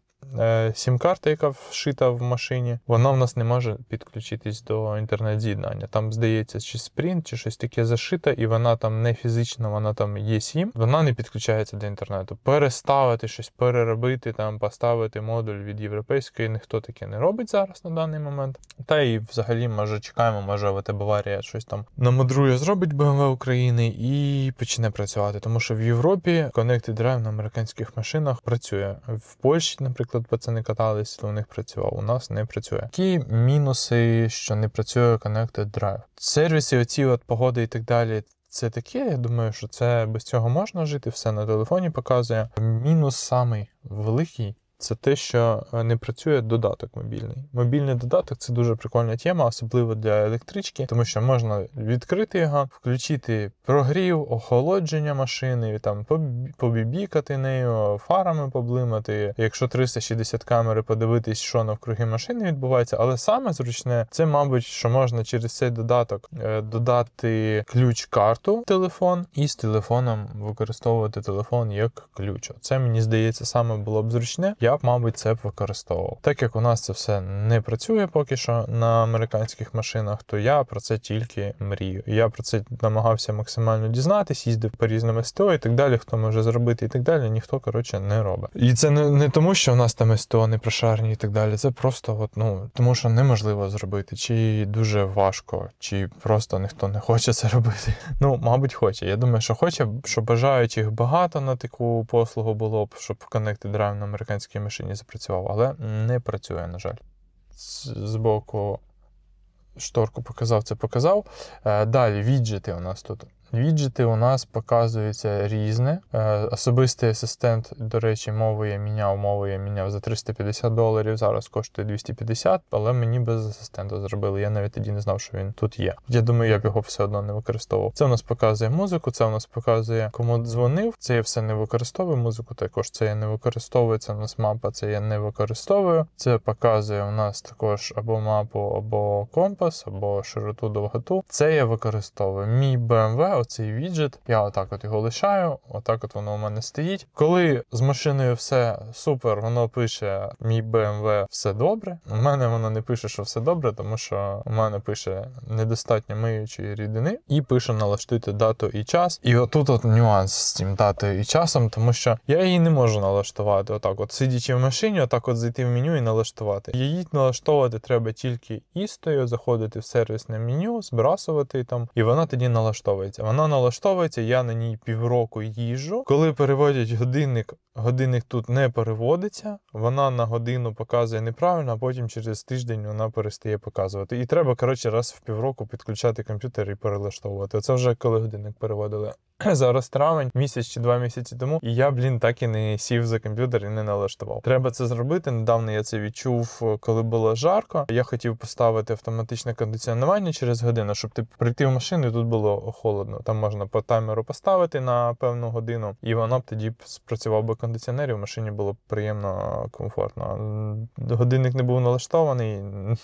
сім-карта, яка вшита в машині, вона в нас не може підключитись до інтернет-з'єднання. Там, здається, чи Sprint, чи щось таке зашите, і вона там не фізично, вона там є сім, вона не підключається до інтернету. Переставити щось, переробити, там, поставити модуль від європейської, ніхто таке не робить зараз на даний момент. Та і взагалі, може, чекаємо, може ВТ Баварія щось там намудрує, зробить BMW України і почне працювати. Тому що в Європі Connected Drive на американських машинах працює. В Польщі, наприклад, пацани катались, то у них працював, у нас не працює. Які мінуси, що не працює Connected Drive? Сервіси, оці от погоди і так далі, це таке, я думаю, що це без цього можна жити, все на телефоні показує. Мінус самий великий – це те, що не працює додаток мобільний. Мобільний додаток – це дуже прикольна тема, особливо для електрички, тому що можна відкрити його, включити прогрів, охолодження машини, там побібікати нею, фарами поблимати. Якщо 360 камери подивитись, що навкруги машини відбувається. Але саме зручне – це, мабуть, що можна через цей додаток додати ключ-карту в телефон і з телефоном використовувати телефон як ключ. Це, мені здається, саме було б зручне. Я б, мабуть, це б використовував. Так як у нас це все не працює поки що на американських машинах, то я про це тільки мрію. Я про це намагався максимально дізнатись, їздив по різним СТО і так далі, хто може зробити і так далі, ніхто, коротше, не робить. І це не тому, що у нас там СТО не прошарені і так далі, це просто от, ну, тому що неможливо зробити, чи дуже важко, чи просто ніхто не хоче це робити. Ну, мабуть, хоче. Я думаю, що хоче, що бажаючих багато на таку послугу було б, щоб Connected Drive на американській машині запрацював, але не працює, на жаль. Збоку шторку показав. Далі, віджити у нас тут. Віджити у нас показуються різне. Особистий асистент, до речі, мову я міняв за $350, зараз коштує 250, але мені без асистента зробили. Я навіть тоді не знав, що він тут є. Я думаю, я б його все одно не використовував. Це у нас показує музику, це у нас показує, кому дзвонив. Це я все не використовую, музику також це я не використовую, це у нас мапа, це я не використовую. Це показує у нас також або мапу, або компас, або широту, довготу. Це я використовую. Мій BMW оцей віджит, я отак от його лишаю, отак от воно у мене стоїть. Коли з машиною все супер, воно пише «Мій BMW все добре». У мене воно не пише, що все добре, тому що у мене пише «недостатньо миючої рідини» і пише «налаштуйте дату і час». І отут от нюанс з цим датою і часом, тому що я її не можу налаштувати отак от, сидячи в машині, отак от зайти в меню і налаштувати. Її налаштовувати треба тільки істою, заходити в сервісне меню, збрасувати там, і вона тоді налаштовується. Вона налаштовується, я на ній півроку їжджу. Коли переводять годинник тут не переводиться, вона на годину показує неправильно, а потім через тиждень вона перестає показувати. І треба, коротше, раз в півроку підключати комп'ютер і перелаштовувати. Оце вже коли годинник переводили. Зараз травень, місяць чи 2 місяці тому, і я, так і не сів за комп'ютер і не налаштував. Треба це зробити. Недавно я це відчув, коли було жарко. Я хотів поставити автоматичне кондиціонування через годину, щоб прийти в машину і тут було холодно. Там можна по таймеру поставити на певну годину, і воно б тоді спрацював би кондиціонер, і в машині було б приємно, комфортно. Годинник не був налаштований,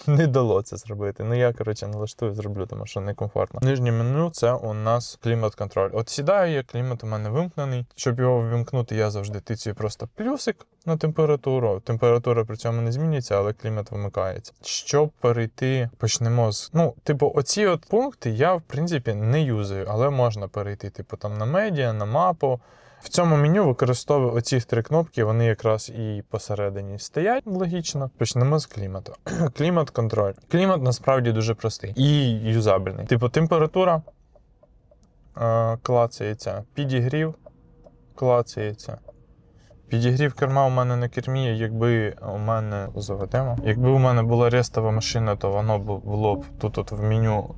не дало це зробити. Ну я, налаштую, зроблю, тому що некомфортно. Нижнє меню – це у нас клімат-контроль. От сідаю я, клімат у мене вимкнений. Щоб його вимкнути, я завжди тицюю просто плюсик на температуру. Температура при цьому не змінюється, але клімат вимикається. Щоб перейти, почнемо з... оці от пункти я, в принципі, не юзаю, але можна перейти, там, на медіа, на мапу. В цьому меню використовую оці 3 кнопки, вони якраз і посередині стоять, логічно. Почнемо з клімату. Клімат-контроль. Клімат, насправді, дуже простий і юзабельний. Температура клацається, підігрів клацається. Підігрів керма у мене на кермі, якби у мене була рестова машина, то воно було б тут в меню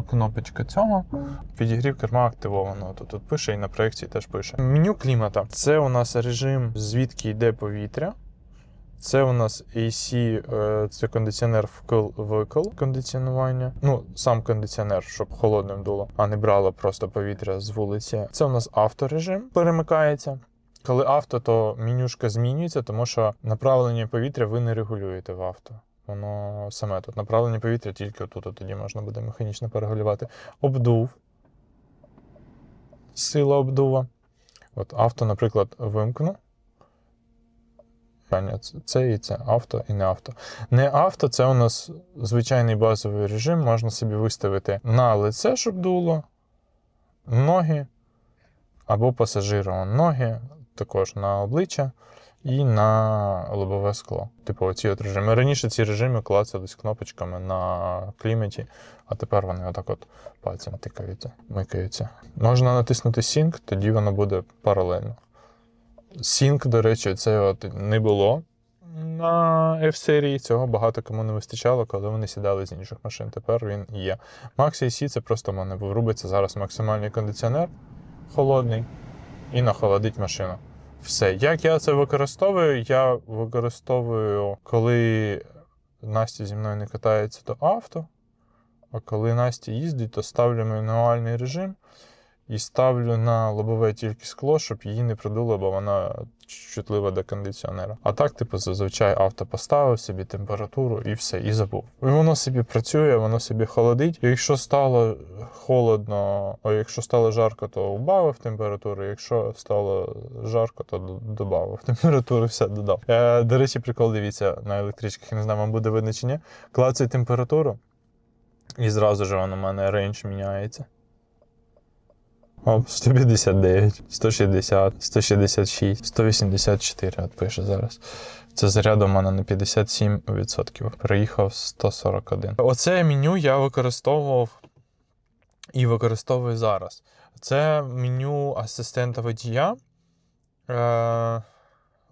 кнопочка цього. Підігрів керма активовано. Тут пише і на проєкції теж пише. Меню клімата. Це у нас режим, звідки йде повітря. Це у нас AC, це кондиціонер вкл кондиціонування. Сам кондиціонер, щоб холодним дуло, а не брало просто повітря з вулиці. Це у нас авторежим перемикається. Коли авто, то менюшка змінюється, тому що направлення повітря ви не регулюєте в авто. Воно саме тут. Направлення повітря тільки отут, тоді можна буде механічно перерегулювати. Обдув. Сила обдува. От авто, наприклад, вимкну. Це і це. Авто і не авто. Не авто – це у нас звичайний базовий режим. Можна собі виставити на лице, щоб дуло, ноги або пасажира. Ноги також на обличчя і на лобове скло. Оці от режими. Раніше ці режими клацались кнопочками на кліматі, а тепер вони отак от пальцем тикаються, микаються. Можна натиснути Sync, тоді воно буде паралельно. Sync, до речі, це от не було на F-серії, цього багато кому не вистачало, коли вони сідали з інших машин. Тепер він є. Max AC – це просто в мене врубиться зараз максимальний кондиціонер холодний і нахолодить машину. Все. Як я це використовую? Я використовую, коли Настя зі мною не катається, то авто, а коли Настя їздить, то ставлю мануальний режим і ставлю на лобове тільки скло, щоб її не продуло, бо вона чутлива до кондиціонера. А так, зазвичай авто поставив собі температуру і все, і забув. І воно собі працює, воно собі холодить. І якщо стало холодно, якщо стало жарко, то убавив температуру, якщо стало жарко, то додав температуру, все додав. До речі, прикол, дивіться, на електричках, не знаю, вам буде видно чи ні, клацаю температуру, і зразу ж воно у мене рейндж міняється. 159, 160, 166, 184, от пише зараз. Це заряд у мене на 57%. Приїхав 141. Оце меню я використовував і використовую зараз. Це меню асистента водія.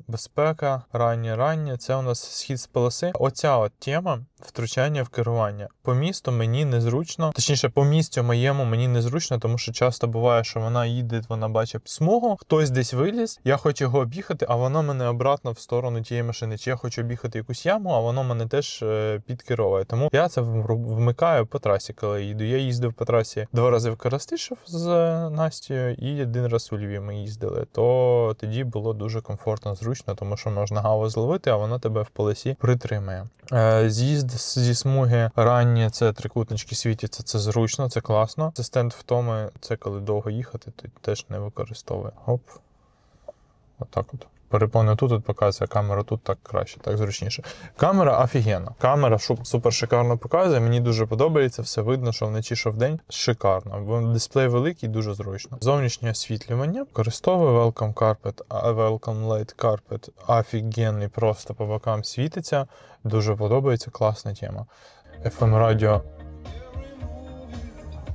Безпека, раннє, це у нас схід з полоси. Оця от тема втручання в керування. По місту мені незручно, точніше по місцю моєму мені незручно, тому що часто буває, що вона їде, вона бачить смугу, хтось десь виліз, я хочу його об'їхати, а воно мене обратно в сторону тієї машини. Чи я хочу об'їхати якусь яму, а воно мене теж підкеровує. Тому я це вмикаю по трасі, коли їду. Я їздив по трасі 2 рази в Коростишів з Настею і 1 раз у Львів ми їздили. То тоді було дуже комфортно, зручно, тому що можна гаво зловити, а воно тебе в полосі притримає. З'їздив Виїзд зі смуги ранні, це трикутнички світяться, це зручно, це класно. Асистент втоми, це коли довго їхати, то теж не використовує. Оп. Отак от. Перепони тут показує, камера тут так краще, так зручніше. Камера офігенна. Камера супер шикарно показує, мені дуже подобається, все видно, що вночі, що вдень. Шикарно. Дисплей великий, дуже зручно. Зовнішнє освітлювання. Використовую Welcome Carpet, Welcome Light Carpet. Офігенний, просто по бокам світиться. Дуже подобається, класна тема. FM радіо.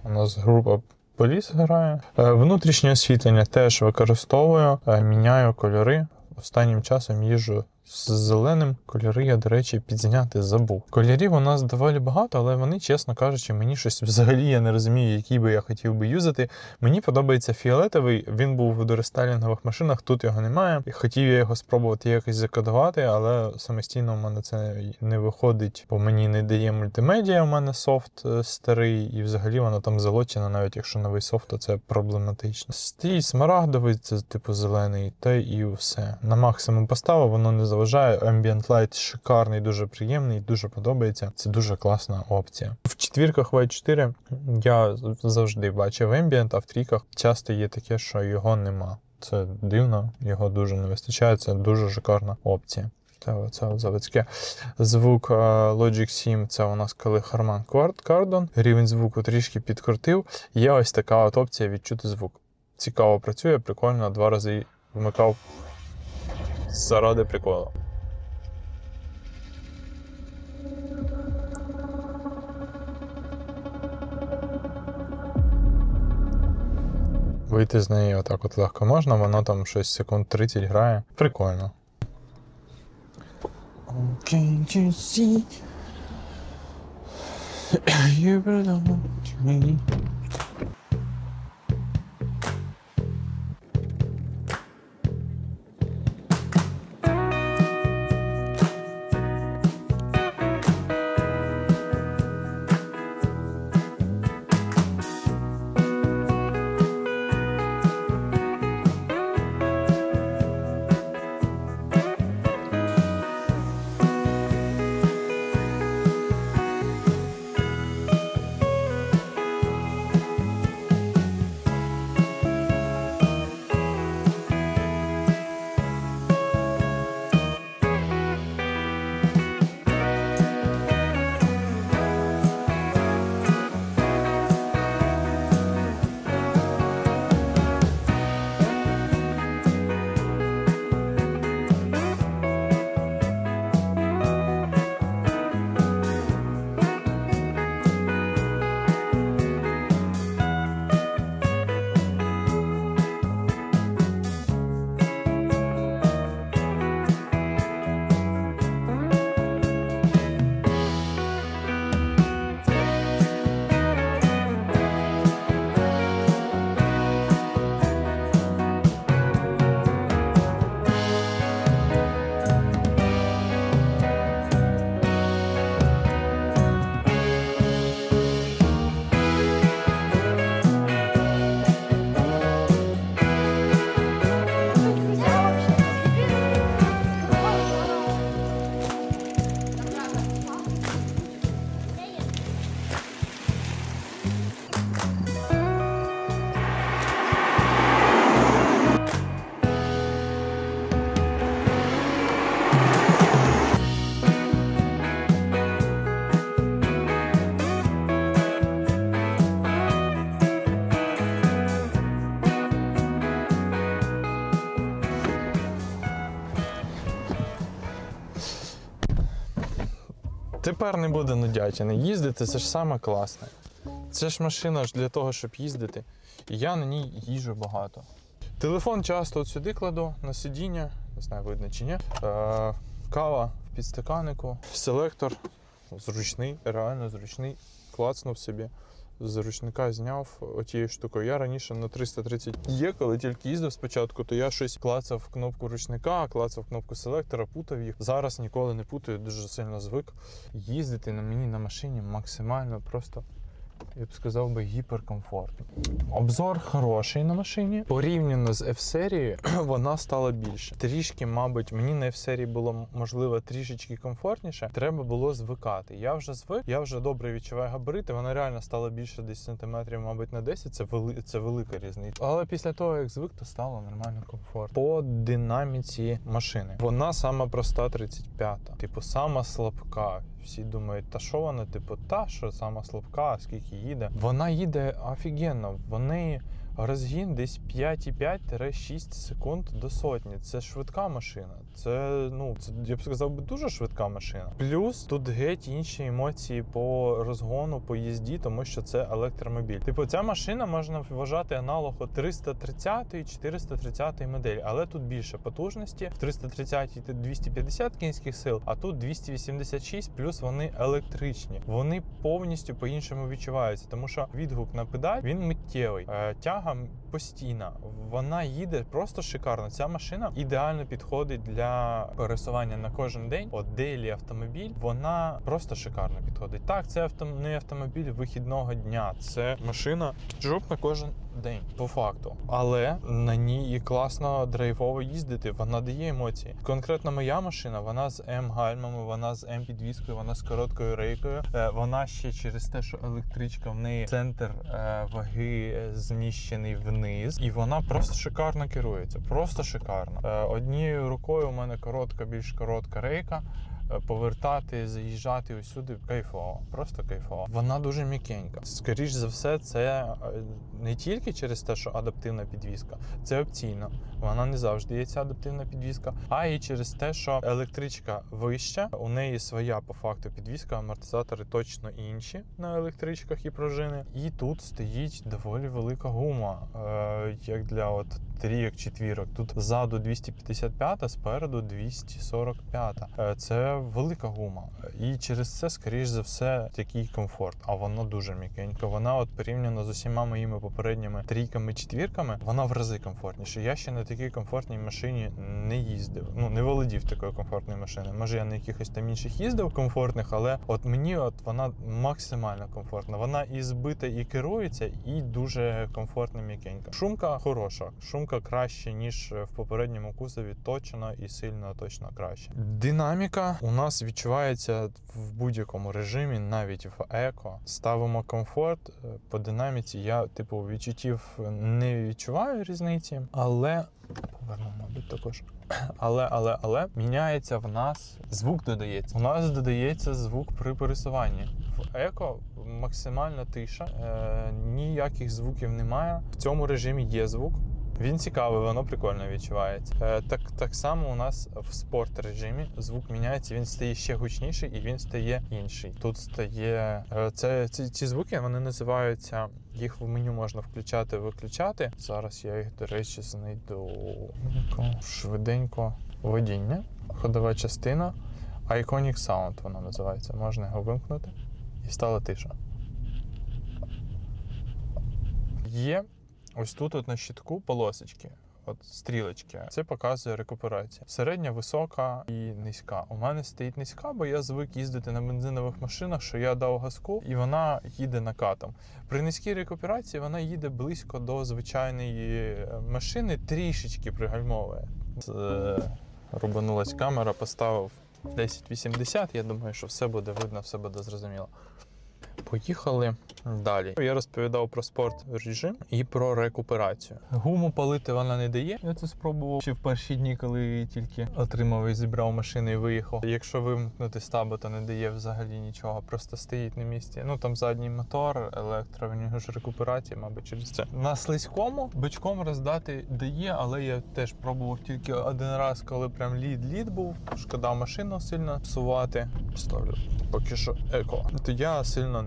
У нас група Поліс грає. Внутрішнє освітлення теж використовую, міняю кольори. Останнім часом їжджу з зеленим. Кольори я, до речі, підзняти забув. Кольорів у нас доволі багато, але вони, чесно кажучи, мені щось взагалі я не розумію, який би я хотів би юзати. Мені подобається фіолетовий, він був в дорестайлінгових машинах, тут його немає. Хотів я його спробувати якось закодувати, але самостійно в мене це не виходить, бо мені не дає мультимедіа, у мене софт старий, і взагалі воно там залочено, навіть якщо новий софт, то це проблематично. Стій смарагдовий, це типу зелений, та і все. На максимум поставив, воно не заважає. Ambient Light шикарний, дуже приємний, дуже подобається. Це дуже класна опція. В четвірках Y4 я завжди бачив Ambient, а в трійках часто є таке, що його нема. Це дивно, його дуже не вистачає, це дуже шикарна опція. Це заводське. Звук Logic 7, це у нас коли Harman Kardon. Рівень звуку трішки підкрутив. Є ось така от опція відчути звук. Цікаво працює, прикольно, 2 рази вмикав заради приколу. Вийти з неї отак от легко можна, воно там щось секунд 30 грає. Прикольно. Can you see? You belong to me. Тепер не буде нудятини. Їздити – це ж саме класне. Це ж машина ж для того, щоб їздити. І я на ній їжджу багато. Телефон часто от сюди кладу, на сидіння. Не знаю, видно чи ні. Кава в підстаканнику. Селектор зручний, реально зручний. Клацнув собі. З ручника зняв отією штукою. Я раніше на 330 є, коли тільки їздив спочатку, то я щось клацав кнопку ручника, клацав кнопку селектора, путав їх. Зараз ніколи не путаю, дуже сильно звик. Їздити на мені на машині максимально просто я б сказав би, гіперкомфортно. Обзор хороший на машині. Порівняно з F-серією, вона стала більше. Трішки, мабуть, мені на F-серії було, можливо, трішечки комфортніше. Треба було звикати. Я вже звик, я вже добре відчуваю габарити, вона реально стала більше десь сантиметрів, мабуть, на 10. Це велика різниця. Але після того, як звик, то стало нормально комфортно. По динаміці машини. Вона сама проста 35-та. Типу, сама слабка. Всі думають, та що вона, типу, та, що сама слабка, скільки їде. Вона їде офігенно. Вони розгін десь 5,5-6 секунд до сотні. Це швидка машина. Це, я б сказав, дуже швидка машина. Плюс тут геть інші емоції по розгону, по їзді, тому що це електромобіль. Типу, ця машина можна вважати аналог 330 і 430 моделі, але тут більше потужності. В 330 250 кінських сил, а тут 286, плюс вони електричні. Вони повністю по-іншому відчуваються, тому що відгук на педаль, він миттєвий. Тяга постійна. Вона їде просто шикарно. Ця машина ідеально підходить для пересування на кожен день. От дейлі автомобіль, вона просто шикарно підходить. Так, це не автомобіль вихідного дня. Це машина джоп на кожен день, по факту. Але на ній і класно драйвово їздити, вона дає емоції. Конкретно моя машина, вона з М-гальмами, вона з М-підвіскою, вона з короткою рейкою. Вона ще через те, що електричка, в неї центр ваги зміщений вниз. І вона просто шикарно керується. Просто шикарно. Однією рукою у мене більш коротка рейка. Повертати, заїжджати усюди кайфово, просто кайфово. Вона дуже м'якенька. Скоріш за все, це не тільки через те, що адаптивна підвізка, це опційно. Вона не завжди є ця адаптивна підвізка, а і через те, що електричка вища, у неї своя по факту підвізка, амортизатори точно інші на електричках і пружини. І тут стоїть доволі велика гума, як для трійок, четвірок. Тут ззаду 255, спереду 245. Це велика гума. І через це, скоріш за все, такий комфорт. А вона дуже м'якенька. Вона порівняно з усіма моїми попередніми трійками, четвірками, вона в рази комфортніша. Я ще на такій комфортній машині не їздив. Не володів такою комфортною машиною. Може, я на якихось там інших їздив комфортних, але мені вона максимально комфортна. Вона і збита, і керується, і дуже комфортна, м'якенька. Шумка хороша. Шумка краще, ніж в попередньому кузові, точно і сильно точно краще. Динаміка у нас відчувається в будь-якому режимі, навіть в еко. Ставимо комфорт, по динаміці я, відчуттів не відчуваю різниці, але поверну, мабуть, також. Але міняється в нас звук додається. У нас додається звук при пересуванні. В еко максимальна тиша, ніяких звуків немає. В цьому режимі є звук. Він цікавий, воно прикольно відчувається. Так само у нас в спорт режимі звук міняється, він стає ще гучніший і він стає інший. Тут стає... Ці звуки, вони називаються... Їх в меню можна включати-виключати. Зараз я їх, до речі, знайду. Швиденько. Водіння, ходова частина. Iconic Sound вона називається. Можна його вимкнути. І стала тиша. Є ось тут на щитку полосочки, стрілочки. Це показує рекуперацію. Середня, висока і низька. У мене стоїть низька, бо я звик їздити на бензинових машинах, що я дав газку і вона їде накатом. При низькій рекуперації вона їде близько до звичайної машини, трішечки пригальмовує. Рубанулась камера, поставив 1080, я думаю, що все буде видно, все буде зрозуміло. Поїхали далі. Я розповідав про спорт режим і про рекуперацію. Гуму палити вона не дає. Я це спробував ще в перші дні, коли тільки отримав і зібрав машину і виїхав. Якщо вимкнути стаба, то не дає взагалі нічого. Просто стоїть на місці. Там задній мотор, електро, в нього ж рекуперація, мабуть, через це. На слизькому бичком роздати дає, але я теж пробував тільки один раз, коли прям лід був. Шкода машину сильно псувати. Ставлю поки що еко. То я сильно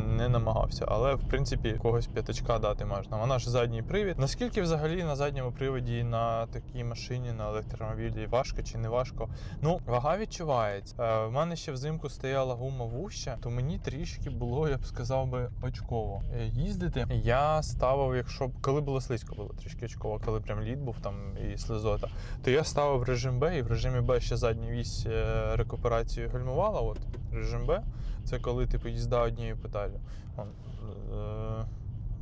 не намагався, але в принципі когось п'ятачка дати можна. Вона ж задній привід. Наскільки взагалі на задньому приводі на такій машині, на електромобілі важко чи не важко? Вага відчувається. В мене ще взимку стояла гума вуща, то мені трішки було, я б сказав би, очково їздити. Я ставив, коли було слизько, було трішки очково, коли прям лід був там і слизота, то я ставив режим Б, і в режимі Б ще задня вісь рекуперацію гальмувала, Режим Б – це коли типу їзда однією педаллю.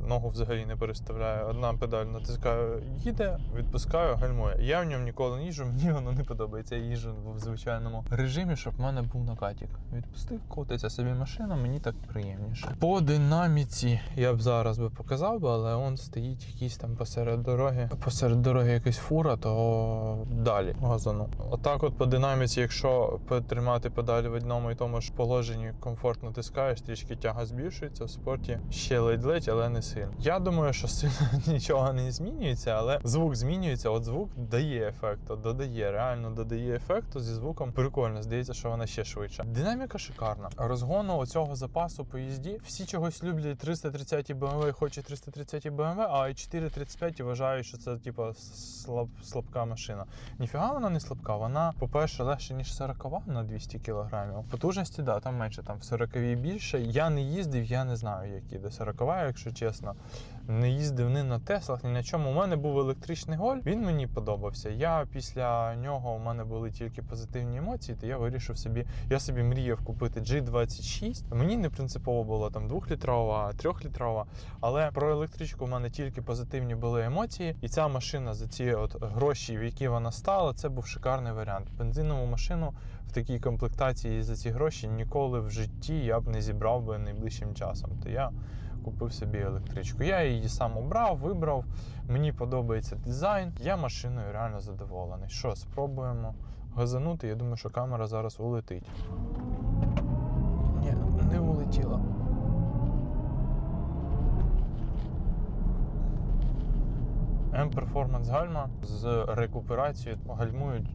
Ногу взагалі не переставляю. Одна педаль натискаю, їде, відпускаю, гальмує. Я в ньому ніколи не їжджу, мені воно не подобається. Я їжджу в звичайному режимі, щоб в мене був накатик. Відпустив, котиться собі машина, мені так приємніше. По динаміці я б зараз показав, але он стоїть якийсь там посеред дороги якась фура, то далі газону. Отак от по динаміці, якщо потримати педаль в одному і тому ж положенні комфортно натискаєш, трішки тяга збільшується, в спорті ще ледь-ледь, але не сильно. Я думаю, що сильно нічого не змінюється, але звук змінюється. От звук дає ефекту, реально додає ефекту зі звуком. Прикольно, здається, що вона ще швидша. Динаміка шикарна. Розгону оцього запасу по їзді. Всі чогось люблять 330 BMW, хочуть 330 BMW, а 435 вважають, що це типу слабка машина. Ніфіга вона не слабка. Вона, по-перше, легше, ніж 40 на 200 кг. Потужності, да, там менше, там в 40-вій більше. Я не їздив, я не знаю, які до 40-ва, якщо чесно. Не їздив ні на Теслах, ні на чому. У мене був електричний Голь, він мені подобався. Я після нього, у мене були тільки позитивні емоції, то я вирішив собі, я собі мріяв купити G26. Мені не принципово було там 2-літрова, 3-літрова, але про електричку у мене тільки позитивні були емоції. І ця машина за ці от гроші, в які вона стала, це був шикарний варіант. Бензинову машину в такій комплектації за ці гроші ніколи в житті я б не зібрав би найближчим часом. То я купив собі електричку. Я її сам обрав, вибрав. Мені подобається дизайн. Я машиною реально задоволений. Що, спробуємо газанути? Я думаю, що камера зараз улетить. Ні, не улетіла. М-перформанс гальма з рекуперацією гальмують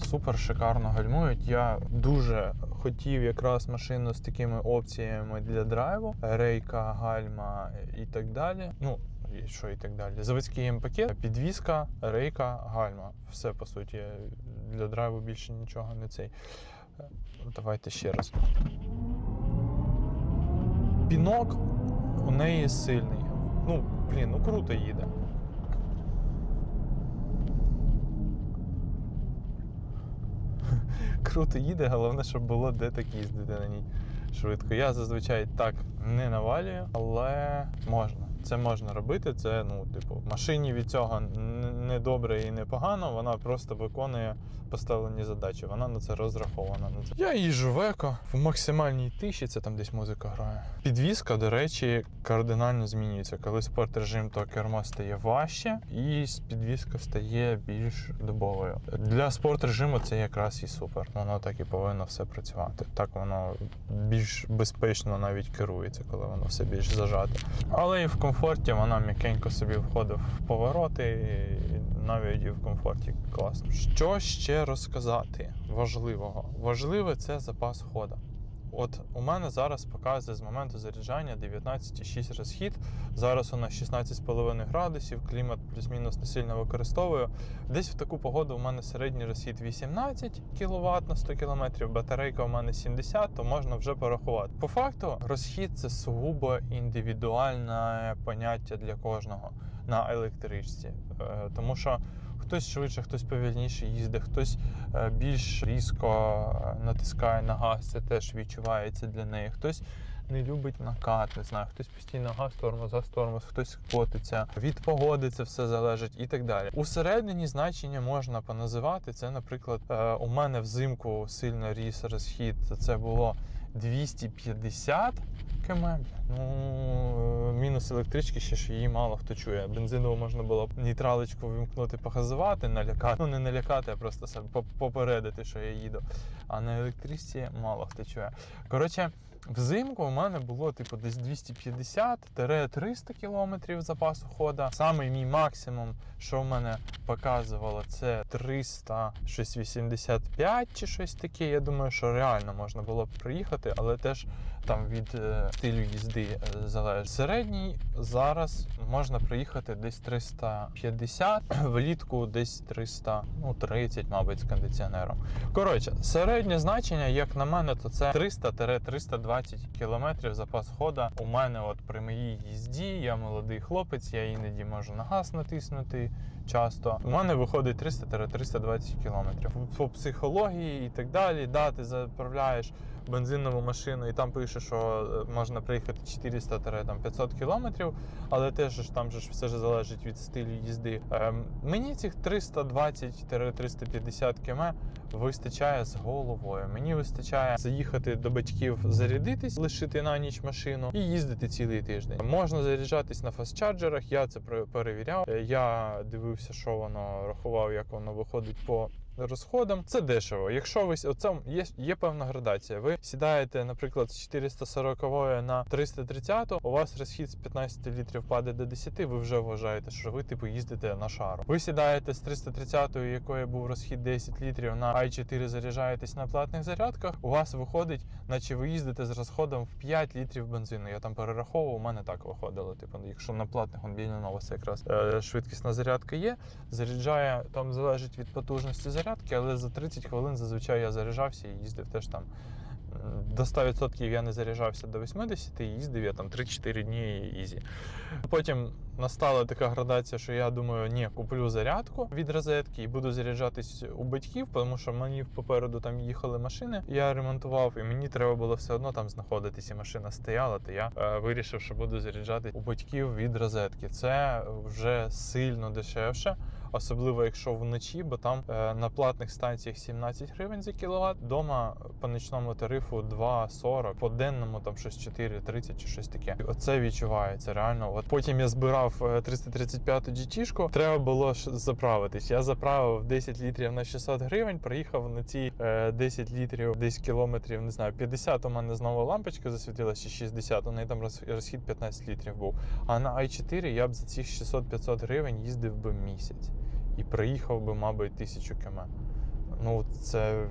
супер шикарно гальмують. Я дуже хотів якраз машину з такими опціями для драйву. Рейка, гальма і так далі. Ну, і що і так далі. Заводський М-пакет, підвізка, рейка, гальма. Все, по суті, для драйву більше нічого не цей. Давайте ще раз. Пінок у неї сильний. Ну, круто їде. Круто їде, головне, щоб було де так їздити на ній швидко. Я зазвичай так не навалюю, але можна. Це можна робити, це, в машині від цього не добре і не погано, вона просто виконує поставлені задачі, вона на це розрахована. Я їжджу в еко, в максимальній тиші, це там десь музика грає. Підвізка, до речі, кардинально змінюється. Коли спорт-режим, то кермо стає важче і підвізка стає більш дубовою. Для спорт-режиму це якраз і супер, воно так і повинно все працювати. Так воно більш безпечно навіть керується, коли воно все більш зажате. Але і в комфорті вона м'якенько собі входить в повороти, і навіть і в комфорті класно. Що ще розказати важливого? Важливе – це запас ходу. От у мене зараз показує з моменту заряджання 19,6 розхід. Зараз у нас 16,5 градусів, клімат плюс-мінус не сильно використовую. Десь в таку погоду у мене середній розхід 18 кВт на 100 км, батарейка у мене 70, то можна вже порахувати. По факту розхід – це сугубо індивідуальне поняття для кожного на електричці. Тому що хтось швидше, хтось повільніше їздить, хтось більш різко натискає на газ, це теж відчувається для неї. Хтось не любить накат, не знаю, хтось постійно газ-тормоз, хтось котиться. Від погоди це все залежить і так далі. Усередині значення можна поназивати. Це, наприклад, у мене взимку сильно ріс розхід, це було 250 км. Мінус електрички ще, що її мало хто чує. Бензинову можна було б нейтралочку вимкнути, погазувати, налякати. Не налякати, а просто попередити, що я їду. А на електричці мало хто чує. Коротше, взимку у мене було десь 250-300 км запасу ходу. Самий мій максимум, що в мене показувало, це 385 чи щось таке. Я думаю, що реально можна було б проїхати, але теж там від стилю їзди залежить. Середній зараз можна проїхати десь 350, влітку десь 330, мабуть, з кондиціонером. Коротше, середнє значення, як на мене, то це 300-320 км запас ходу. У мене от при моїй їзді, я молодий хлопець, я іноді можу на газ натиснути, часто. У мене виходить 300-320 км. По психології і так далі, да, ти заправляєш бензинову машину і там пише, що можна приїхати 400-500 км, але теж там же все ж залежить від стилю їзди. Мені цих 320-350 км вистачає з головою. Мені вистачає заїхати до батьків, зарядитись, лишити на ніч машину і їздити цілий тиждень. Можна заряджатись на фастчарджерах, я це перевіряв. Я дивився, що воно рахував, як воно виходить по розходам. Це дешево. Якщо ви оце є певна градація. Ви сідаєте, наприклад, з 440 на 330, у вас розхід з 15 літрів падає до 10, ви вже вважаєте, що ви типу їздите на шару. Ви сідаєте з 330, якої був розхід 10 літрів, на i4 заряджаєтесь на платних зарядках, у вас виходить, наче ви їздите з розходом в 5 літрів бензину. Я там перераховував, у мене так виходило. Типу, якщо на платних, біля новоса якраз швидкісна зарядка є, заряджає, там залежить від потужності зарядки, але за 30 хвилин зазвичай я заряджався і їздив теж там. До 100% я не заряджався до 80 і їздив я там 3-4 дні ізі. Потім настала така градація, що я думаю, ні, куплю зарядку від розетки і буду заряджатись у батьків, тому що мені попереду там їхали машини, я ремонтував, і мені треба було все одно там знаходитись, і машина стояла, то я вирішив, що буду заряджати у батьків від розетки. Це вже сильно дешевше, особливо якщо вночі, бо там на платних станціях 17 гривень за кіловат, дома по нічному тарифу 2,40, по денному там щось 4,30 чи щось таке. Оце відчувається реально. От потім я збирав 335-ту GT-шку, треба було заправитись. Я заправив 10 літрів на 600 гривень, проїхав на ці 10 літрів, десь кілометрів, не знаю, 50 у мене знову лампочка засвітилася, 60, у неї там розхід 15 літрів був. А на i4 я б за цих 600-500 гривень їздив би місяць. І проїхав би, мабуть, 1000 км. Ну, це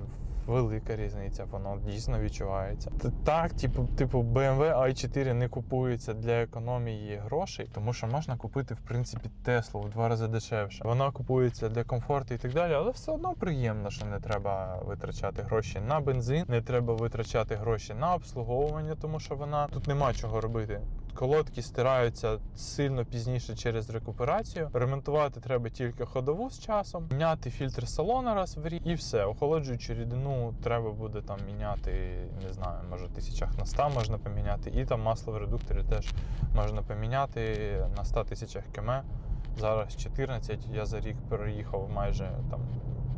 велика різниця, воно дійсно відчувається. Так, типу BMW i4 не купується для економії грошей, тому що можна купити, в принципі, Теслу в 2 рази дешевше. Вона купується для комфорту і так далі, але все одно приємно, що не треба витрачати гроші на бензин, не треба витрачати гроші на обслуговування, тому що тут нема чого робити. Колодки стираються сильно пізніше через рекуперацію. Ремонтувати треба тільки ходову з часом, міняти фільтр салона раз в рік і все. Охолоджуючу рідину треба буде там міняти, не знаю, може 1000 на 100 можна поміняти. І там масло в редукторі теж можна поміняти на 100 000 км. Зараз 14, я за рік переїхав майже там,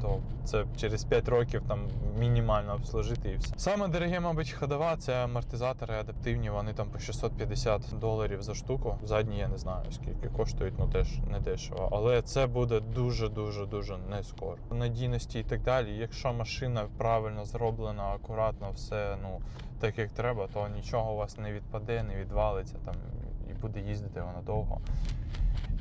то це через 5 років там мінімально обслужити і все. Саме дороге, мабуть, ходова — це амортизатори адаптивні, вони там по $650 за штуку. Задні я не знаю, скільки коштують, ну теж не дешево. Але це буде дуже-дуже-дуже не скоро. Надійності і так далі. Якщо машина правильно зроблена, акуратно, все, ну, так як треба, то нічого у вас не відпаде, не відвалиться там, і буде їздити вона довго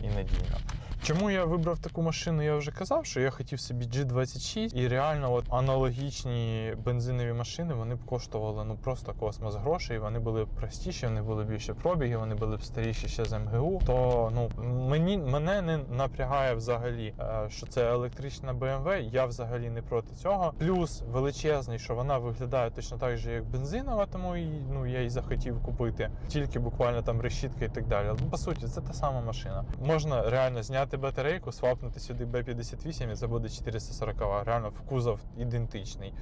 і надійно. Чому я вибрав таку машину, я вже казав, що я хотів собі G26, і реально от аналогічні бензинові машини, вони б коштували ну просто космос грошей, вони були б простіші, вони були більше пробіги, вони були б старіші ще з МГУ, то ну мене не напрягає взагалі, що це електрична BMW, я взагалі не проти цього. Плюс величезний, що вона виглядає точно так же, як бензинова, тому я її захотів купити, тільки буквально там решітка і так далі. Ну, по суті, це та сама машина. Можна реально зняти батарейку, свапнути сюди B58 і це буде 440. Реально в кузов ідентичний.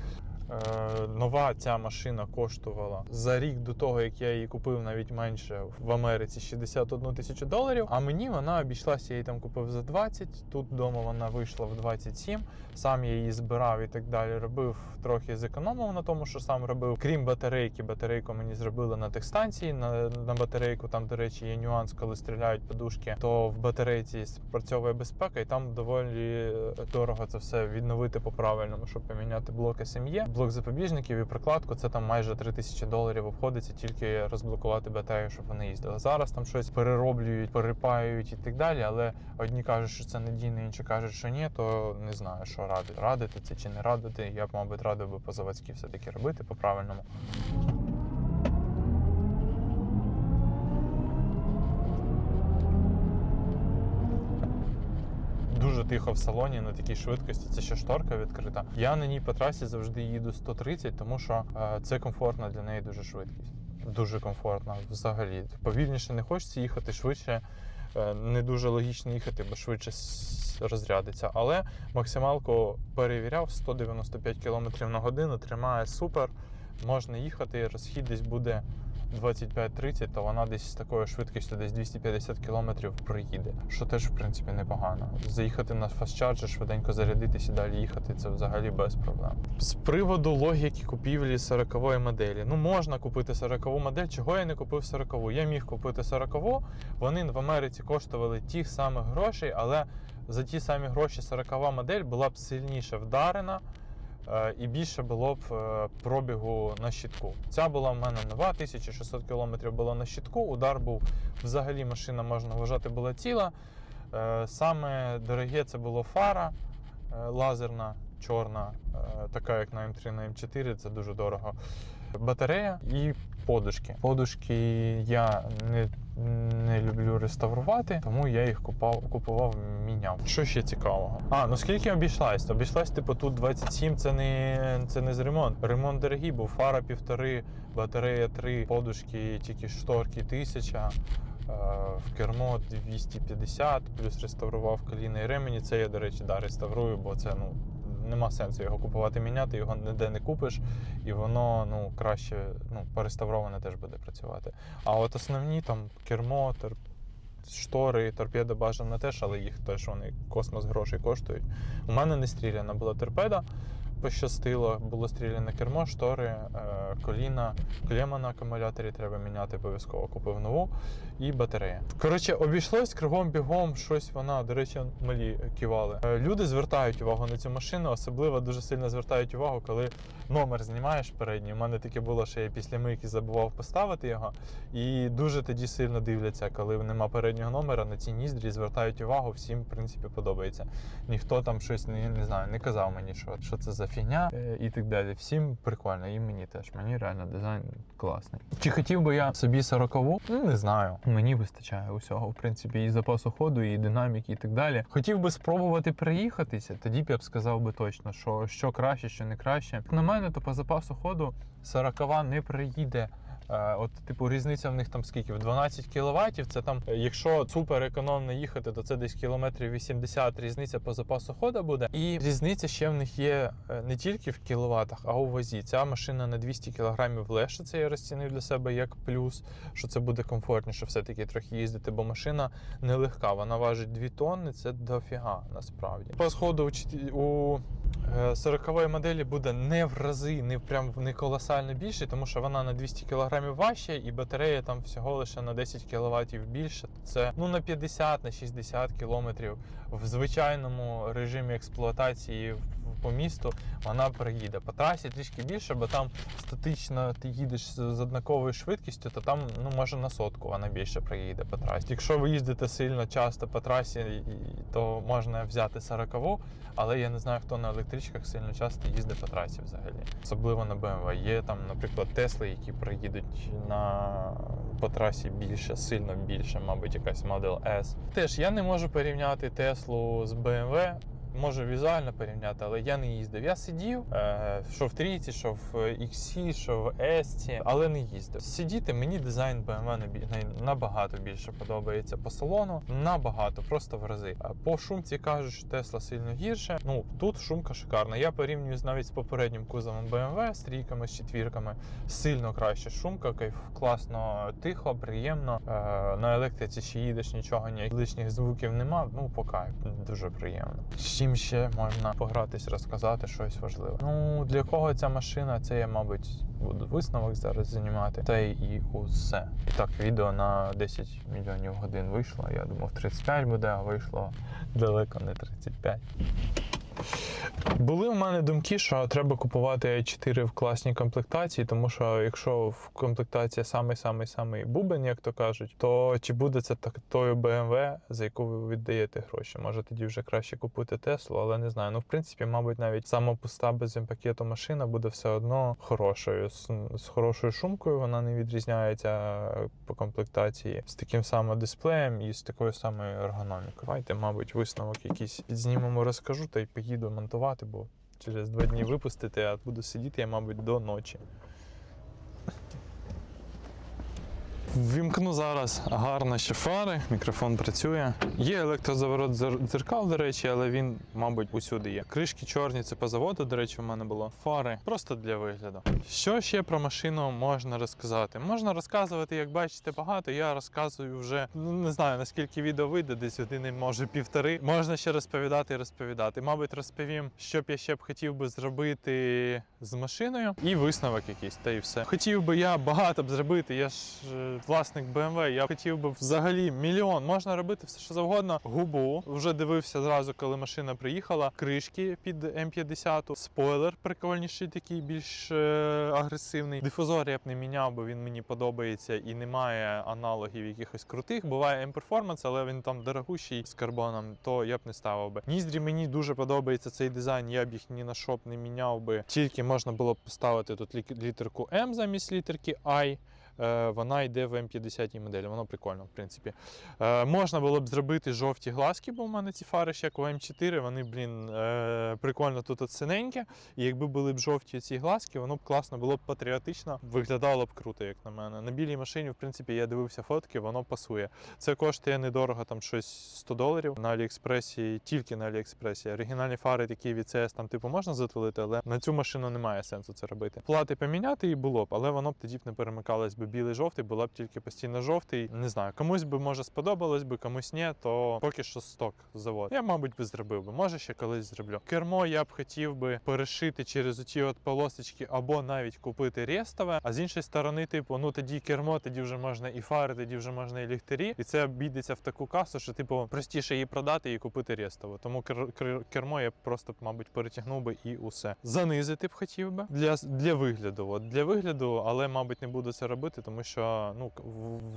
Нова ця машина коштувала за рік до того, як я її купив, навіть менше в Америці, $61 000, а мені вона обійшлася, я її там купив за 20, тут вдома вона вийшла в 27, сам я її збирав і так далі, робив, трохи зекономив на тому, що сам робив. Крім батарейки, батарейку мені зробили на техстанції, на батарейку там, до речі, є нюанс, коли стріляють подушки, то в батарейці спрацьовує безпека, і там доволі дорого це все відновити по-правильному, щоб поміняти блок SME, блок запобіжників і прокладку, це там майже $3000 обходиться, тільки розблокувати батарею, щоб вони їздили. Зараз там щось перероблюють, перепаюють і так далі, але одні кажуть, що це надійно, інші кажуть, що ні, то не знаю, що радити. Радити це чи не радити, я б, мабуть, радив би по-заводськи все-таки робити по-правильному. Дуже тихо в салоні на такій швидкості, це ще шторка відкрита. Я на ній по трасі завжди їду 130, тому що це комфортна для неї дуже швидкість. Дуже комфортно взагалі. Повільніше не хочеться їхати, швидше не дуже логічно їхати, бо швидше розрядиться. Але максималку перевіряв, 195 км на годину, тримає супер, можна їхати, розхід десь буде 25-30, то вона десь з такою швидкістю десь 250 км проїде, що теж, в принципі, непогано. Заїхати на фастчарджер, швиденько зарядитись і далі їхати, це взагалі без проблем. З приводу логіки купівлі 40-ї моделі. Ну, можна купити 40-ву модель, чого я не купив 40-ву? Я міг купити 40-ву, вони в Америці коштували тих самих грошей, але за ті самі гроші 40-ва модель була б сильніше вдарена, і більше було б пробігу на щитку. Ця була в мене нова, 1600 км було на щитку, удар був, взагалі машина, можна вважати, була ціла. Саме дороге це було фара лазерна, чорна, така як на М3, на М4, це дуже дорого. Батарея і подушки. Подушки я не люблю реставрувати, тому я їх купував, міняв. Що ще цікавого? Ну скільки обійшлась? Обійшлась, типу, тут 27, це не з ремонт. Ремонт дорогий, був фара 1,5, батарея 3, подушки, тільки шторки 1000, в кермо 250, плюс реставрував коліна і ремені. Це я, до речі, реставрую, бо це, нема сенсу його купувати, міняти, його ніде не купиш, і воно, краще, пореставроване теж буде працювати. А от основні, там, кермо, штори, торпеда бажано теж, але їх теж вони космос грошей коштують. У мене не стріляна була торпеда, пощастило, було стріляне кермо, штори, коліна, клема на акумуляторі треба міняти обов'язково, купив нову, і батарея. Коротше, обійшлось кругом-бігом, щось вона, до речі, малі кивали. Люди звертають увагу на цю машину, особливо дуже сильно звертають увагу, коли номер знімаєш передній. У мене таке було, що я після мийки забував поставити його, і дуже тоді сильно дивляться, коли нема переднього номера, на ці ніздрі звертають увагу, всім, в принципі, подобається. Ніхто там щось, не знаю, не казав мені, що це за фігня і так далі. Всім прикольно, і мені теж. Мені реально дизайн класний. Чи хотів би я собі 40-ву? Не знаю. Мені вистачає усього, в принципі, і запасу ходу, і динаміки, і так далі. Хотів би спробувати приїхатися, тоді б я б сказав би точно, що краще, що не краще. На мене, то по запасу ходу 40-ва не приїде. От, типу, різниця в них там скільки? В 12 кВт, це там, якщо супер економно їхати, то це десь кілометрів 80 різниця по запасу ходу буде. І різниця ще в них є не тільки в кіловатах, а у вазі. Ця машина на 200 кг легше, це я розцінив для себе як плюс, що це буде комфортніше все-таки трохи їздити, бо машина нелегка, вона важить 2 тонни, це дофіга насправді. По сходу у 40-ї моделі буде не в рази, не колосально більше, тому що вона на 200 кг важче, і батарея там всього лише на 10 кВт більше. Це на 50, на 60 км в звичайному режимі експлуатації по місту вона приїде. По трасі трішки більше, бо там статично ти їдеш з однаковою швидкістю, то там може на 100 вона більше приїде по трасі. Якщо ви їздите сильно часто по трасі, то можна взяти 40-ву, але я не знаю, хто на електричках сильно часто їздить по трасі взагалі. Особливо на BMW. Є там, наприклад, Тесли, які приїдуть по трасі більше, сильно більше, мабуть, якась Model S. Теж я не можу порівняти Теслу з BMW. Можу візуально порівняти, але я не їздив. Я сидів, що в трійці, що в XC, що в S, але не їздив. Сидіти мені дизайн BMW набагато більше подобається по салону, набагато, просто в рази. По шумці кажуть, що Tesla сильно гірше. Тут шумка шикарна. Я порівнюю навіть з попереднім кузовом BMW, з трійками, з четвірками. Сильно краще шумка, класно, тихо, приємно. На електриці ще їдеш, нічого, ніяких лишніх звуків нема, по кайфу, дуже приємно. Чим ще можна погратись, розказати щось важливе? Для кого ця машина? Це я, мабуть, буду висновок зараз знімати. Та і усе. І так, відео на 10 мільйонів годин вийшло. Я думав, 35 буде, а вийшло далеко не 35. Були в мене думки, що треба купувати i4 в класній комплектації, тому що якщо в комплектації самий бубен, як то кажуть, то чи буде це тою BMW, за яку ви віддаєте гроші? Може тоді вже краще купити Теслу, але не знаю. В принципі, мабуть, навіть сама пуста без пакету машина буде все одно хорошою. З хорошою шумкою вона не відрізняється по комплектації, з таким самим дисплеєм і з такою самою ергономікою. Давайте, мабуть, висновок якийсь підзнімемо, розкажу та й поїду монтувати, бо через 2 дні випустити, а буду сидіти я, мабуть, до ночі. Вімкну зараз гарно ще фари, мікрофон працює. Є електрозаворот дзеркал, до речі, але він, мабуть, усюди є. Кришки чорні, це по заводу, до речі, у мене було. Фари просто для вигляду. Що ще про машину можна розказати? Можна розказувати, як бачите, багато. Я розказую вже, не знаю, наскільки відео вийде, десь години, може півтори. Можна ще розповідати і розповідати. Мабуть, розповім, що б я ще б хотів би зробити з машиною і висновок якийсь, та і все. Хотів би я багато б зробити, я ж власник BMW, я хотів би взагалі мільйон, можна робити все, що завгодно. Губу, вже дивився зразу, коли машина приїхала, кришки під М50, спойлер прикольніший такий, більш агресивний. Дифузор я б не міняв, бо він мені подобається і немає аналогів якихось крутих. Буває M-Performance, але він там дорогущий з карбоном, то я б не ставив би. Ніздрі мені дуже подобається цей дизайн, я б їх ні на що б не міняв би. Тільки можна було б поставити тут літерку М замість літерки I. Вона йде в М50 моделі, воно прикольно, в принципі. Можна було б зробити жовті глазки, бо в мене ці фари ще як у М4, вони, прикольно тут от синеньке. І якби були б жовті ці глазки, воно б класно, було б патріотично, виглядало б круто, як на мене. На білій машині, в принципі, я дивився фотки, воно пасує. Це коштує недорого, там щось $100 на Аліекспресі, тільки на Аліекспресі. Оригінальні фари такі від CS там типу можна затулити, але на цю машину немає сенсу це робити. Плати поміняти і було б, але воно б тоді б не перемикалось би білий-жовтий, була б тільки постійно жовтий. Не знаю, комусь би, може, сподобалось би, комусь ні, то поки що сток завод. Я, мабуть, би зробив би. Може, ще колись зроблю. Кермо я б хотів би перешити через оці от полосочки або навіть купити рестове, а з іншої сторони, типу, ну тоді кермо, тоді вже можна і фари, тоді вже можна і ліхтарі. І це обійдеться в таку касу, що, типу, простіше її продати і купити рестове. Тому кермо я б просто, мабуть, перетягнув би і усе. Занизити б хотів би для вигляду. От, для вигляду, але, мабуть, не буду це робити, тому що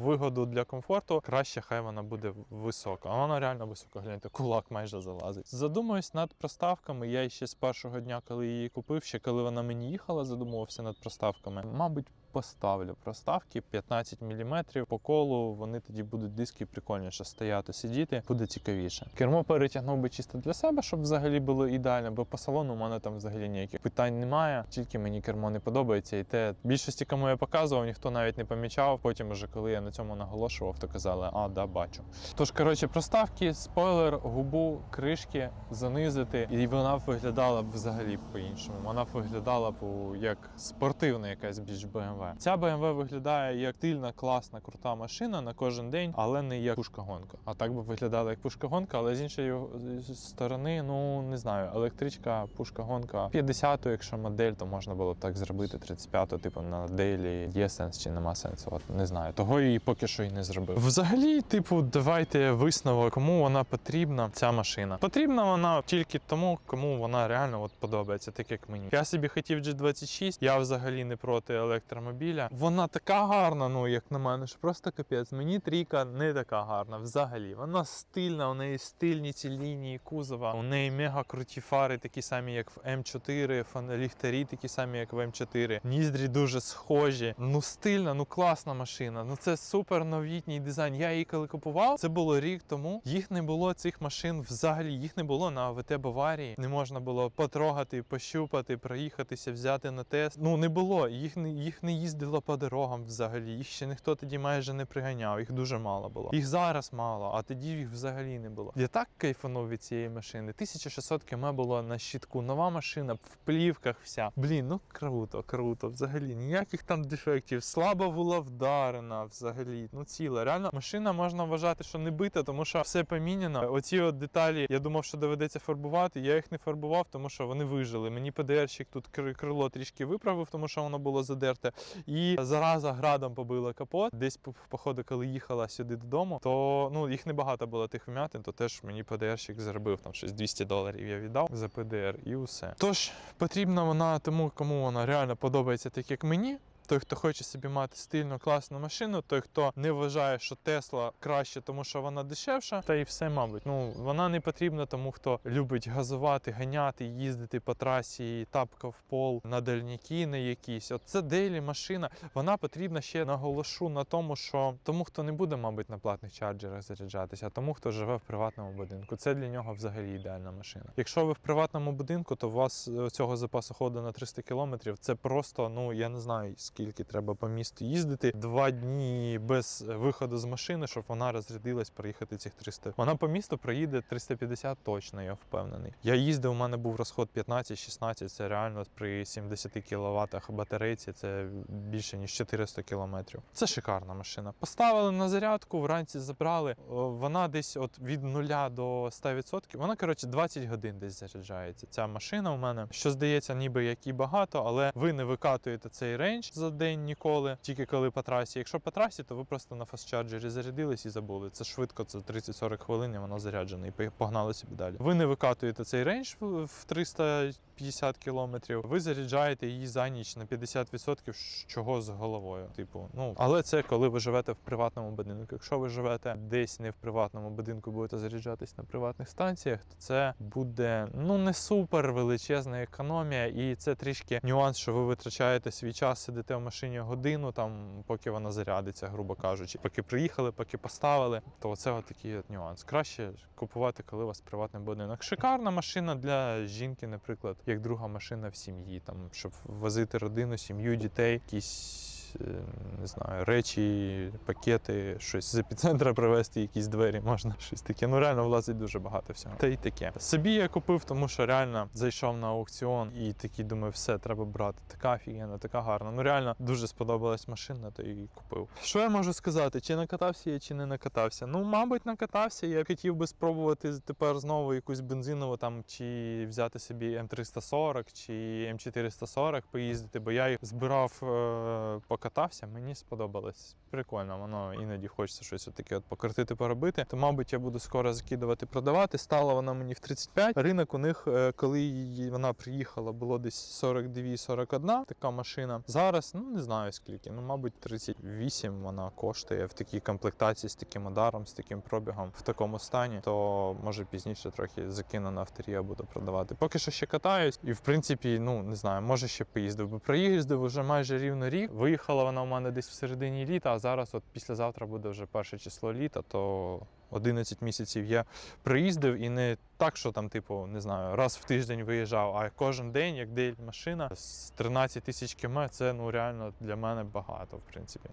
вигоду для комфорту краще хай вона буде висока. А вона реально висока, гляньте, кулак майже залазить. Задумуюсь над проставками. Я ще з першого дня, коли її купив, ще коли вона мені їхала, задумувався над проставками. Мабуть, поставлю проставки 15 мм по колу, вони тоді будуть диски прикольніше стояти, сидіти, буде цікавіше. Кермо перетягнув би чисто для себе, щоб взагалі було ідеально, бо по салону у мене там взагалі ніяких питань немає, тільки мені кермо не подобається. І те, більшості, кому я показував, ніхто навіть не помічав. Потім уже, коли я на цьому наголошував, то казали, а, да, бачу. Тож, коротше, проставки, спойлер, губу, кришки занизити, і вона виглядала б взагалі по-іншому. Вона б виглядала б як спортивна якась більш BMW. Ця BMW виглядає як стильна, класна, крута машина на кожен день, але не як пушка-гонка. А так би виглядала як пушка-гонка, але з іншої сторони, ну, не знаю, електричка, пушка-гонка. 50-ту, якщо модель, то можна було б так зробити, 35-ту, типу, на дейлі є сенс чи нема сенсу, от, не знаю. Того її поки що і не зробив. Взагалі, типу, давайте висновок, кому вона потрібна, ця машина. Потрібна вона тільки тому, кому вона реально от подобається, так як мені. Я собі хотів G26, я взагалі не проти електромобіля. Вона така гарна, ну, як на мене, що просто капець. Мені трійка не така гарна взагалі. Вона стильна, у неї стильні ці лінії кузова, у неї мега круті фари, такі самі, як в М4, ліхтарі такі самі, як в М4. Ніздрі дуже схожі. Ну, стильна, ну, класна машина. Ну, це супер новітній дизайн. Я її коли купував, це було рік тому. Їх не було, цих машин взагалі. Їх не було на АВТ Баварії. Не можна було потрогати, пощупати, проїхатися, взяти на тест. Ну, не було. Їх не їздило по дорогам взагалі. Їх ще ніхто тоді майже не приганяв. Їх дуже мало було. Їх зараз мало, а тоді їх взагалі не було. Я так кайфанув від цієї машини. 1600 км було на щитку. Нова машина, в плівках вся. Блін, ну круто, круто. Взагалі. Ніяких там дефектів. Слабо була вдарена взагалі. Ну ціла. Реально, машина можна вважати, що не бита, тому що все поміняно. Оці от деталі, я думав, що доведеться фарбувати. Я їх не фарбував, тому що вони вижили. Мені ПДРщик тут крило трішки виправив, тому що воно було задерте. І зараза градом побила капот. Десь, походу, коли їхала сюди додому, то, ну, їх небагато було тих вмятин, то теж мені ПДРщик заробив там щось $200 я віддав за ПДР і усе. Тож, потрібна вона тому, кому вона реально подобається, так як мені. Той, хто хоче собі мати стильну, класну машину, той, хто не вважає, що Тесла краще, тому що вона дешевша, та і все, мабуть. Ну, вона не потрібна тому, хто любить газувати, ганяти, їздити по трасі, тапка в пол, на дальняки на якісь. От це дейлі машина. Вона потрібна ще, наголошу, на тому, що тому, хто не буде, мабуть, на платних чарджерах заряджатися, а тому, хто живе в приватному будинку. Це для нього взагалі ідеальна машина. Якщо ви в приватному будинку, то у вас цього запасу ходу на 300 км, це просто, ну, я не знаю, скільки треба по місту їздити. 2 дні без виходу з машини, щоб вона розрядилась, проїхати цих 300. Вона по місту проїде 350 точно, я впевнений. Я їздив, у мене був розход 15-16, це реально при 70 кВт батарейці, це більше ніж 400 км. Це шикарна машина. Поставили на зарядку, вранці забрали. Вона десь от від 0 до 100%, вона, коротше, 20 годин десь заряджається. Ця машина у мене, що здається, ніби як і багато, але ви не викатуєте цей рейндж за день ніколи, тільки коли по трасі. Якщо по трасі, то ви просто на фастчарджері зарядились і забули. Це швидко, це 30-40 хвилин, і воно заряджене, і погнали собі далі. Ви не викатуєте цей рейндж в 350 кілометрів, ви заряджаєте її за ніч на 50%, чого з головою. Типу, але це коли ви живете в приватному будинку. Якщо ви живете десь не в приватному будинку, будете заряджатись на приватних станціях, то це буде не супер величезна економія, і це трішки нюанс, що ви витрачаєте свій час, сидите в машині годину, там, поки вона зарядиться, грубо кажучи. Поки приїхали, поки поставили, то це такий от нюанс. Краще купувати, коли у вас приватний будинок. Шикарна машина для жінки, наприклад, як друга машина в сім'ї, там, щоб возити родину, сім'ю, дітей, якісь, не знаю, речі, пакети, щось з епіцентра привезти, якісь двері можна, щось таке. Реально влазить дуже багато всього. Та й таке. Собі я купив, тому що реально зайшов на аукціон і такий думаю, все, треба брати. Така офігенна, така гарна. Реально дуже сподобалась машина, то і купив. Що я можу сказати? Чи накатався я, чи не накатався? Мабуть, накатався. Я хотів би спробувати тепер знову якусь бензинову там, чи взяти собі М340, чи М440 поїздити, бо я їх збирав покатався, мені сподобалось. Прикольно, воно іноді хочеться щось таке покрутити, поробити. То, мабуть, я буду скоро закидувати, продавати. Стала вона мені в 35. Ринок у них, коли вона приїхала, було десь 42-41 така машина. Зараз, не знаю скільки, мабуть, 38 вона коштує в такій комплектації, з таким ударом, з таким пробігом, в такому стані. То, може, пізніше трохи закину на авторія, буду продавати. Поки що ще катаюсь і, в принципі, не знаю, може ще поїздив. Бо проїздив вже майже рівно рік. Виїхала вона у мене десь в середині літа, а зараз от післязавтра буде вже 1 число літа, то 11 місяців я приїздив і не так, що там, типу, не знаю, раз в тиждень виїжджав, а кожен день, як машина з 13 тисяч км, це, реально для мене багато, в принципі.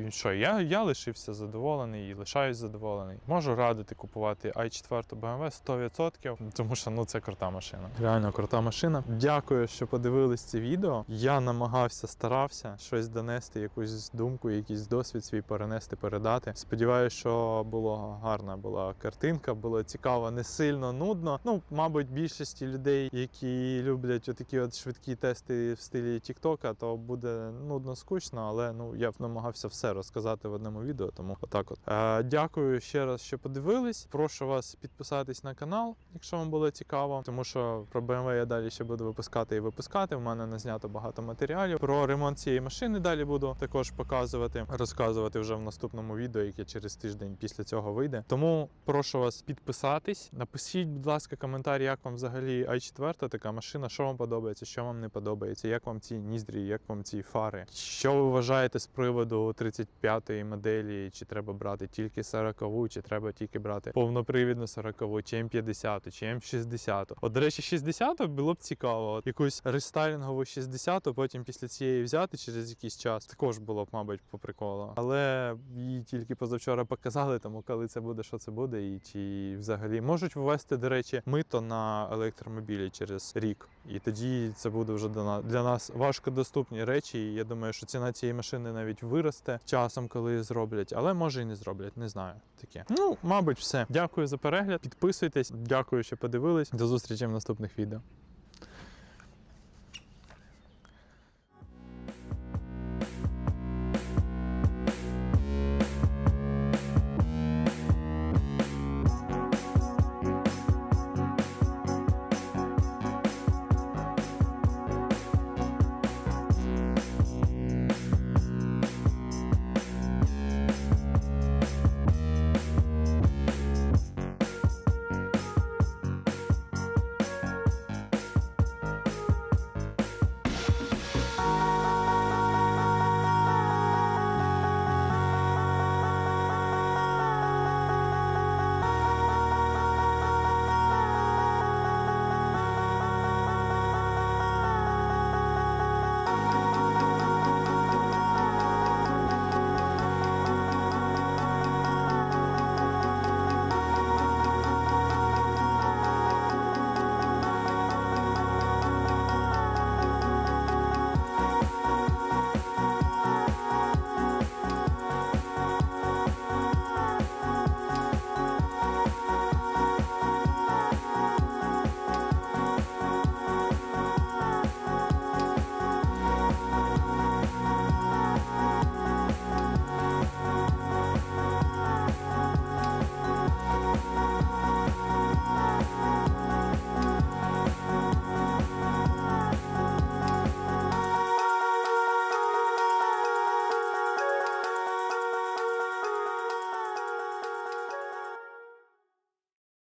І що, я лишився задоволений і лишаюсь задоволений. Можу радити купувати i4 BMW 100%, тому що, це крута машина. Реально крута машина. Дякую, що подивились це відео. Я намагався, старався щось донести, якусь думку, якийсь досвід свій перенести, передати. Сподіваюсь, що гарна була картинка, було цікаво, не сильно нудно. Мабуть, більшості людей, які люблять отакі от швидкі тести в стилі TikTok, то буде нудно, скучно, але я б намагався все розказати в одному відео, тому отак от. Дякую ще раз, що подивились. Прошу вас підписатись на канал, якщо вам було цікаво, тому що про BMW я далі ще буду випускати і випускати. В мене назнято багато матеріалів. Про ремонт цієї машини далі буду також показувати, розказувати вже в наступному відео, яке через тиждень після цього вийде. Тому прошу вас підписатись, напишіть, будь ласка, коментар, як вам взагалі i4 така машина, що вам подобається, що вам не подобається, як вам ці ніздрі, як вам ці фари. Що ви вважаєте з приводу 35-ї моделі, чи треба брати тільки 40-ву, чи треба тільки брати повнопривідну 40-ву, чи М50, чи М60. От, до речі, 60-ту було б цікаво. Якусь рестайлінгову 60-ту, потім після цієї взяти через якийсь час. Також було б, мабуть, по приколу. Але її тільки позавчора показали, тому коли це буде, що це буде, і чи взагалі можуть ввести, до речі, мито на електромобілі через рік. І тоді це буде вже для нас важкодоступні речі. І я думаю, що ціна цієї машини навіть виросте часом, коли зроблять. Але може і не зроблять, не знаю. Таке. Мабуть, все. Дякую за перегляд. Підписуйтесь. Дякую, що подивились. До зустрічі в наступних відео.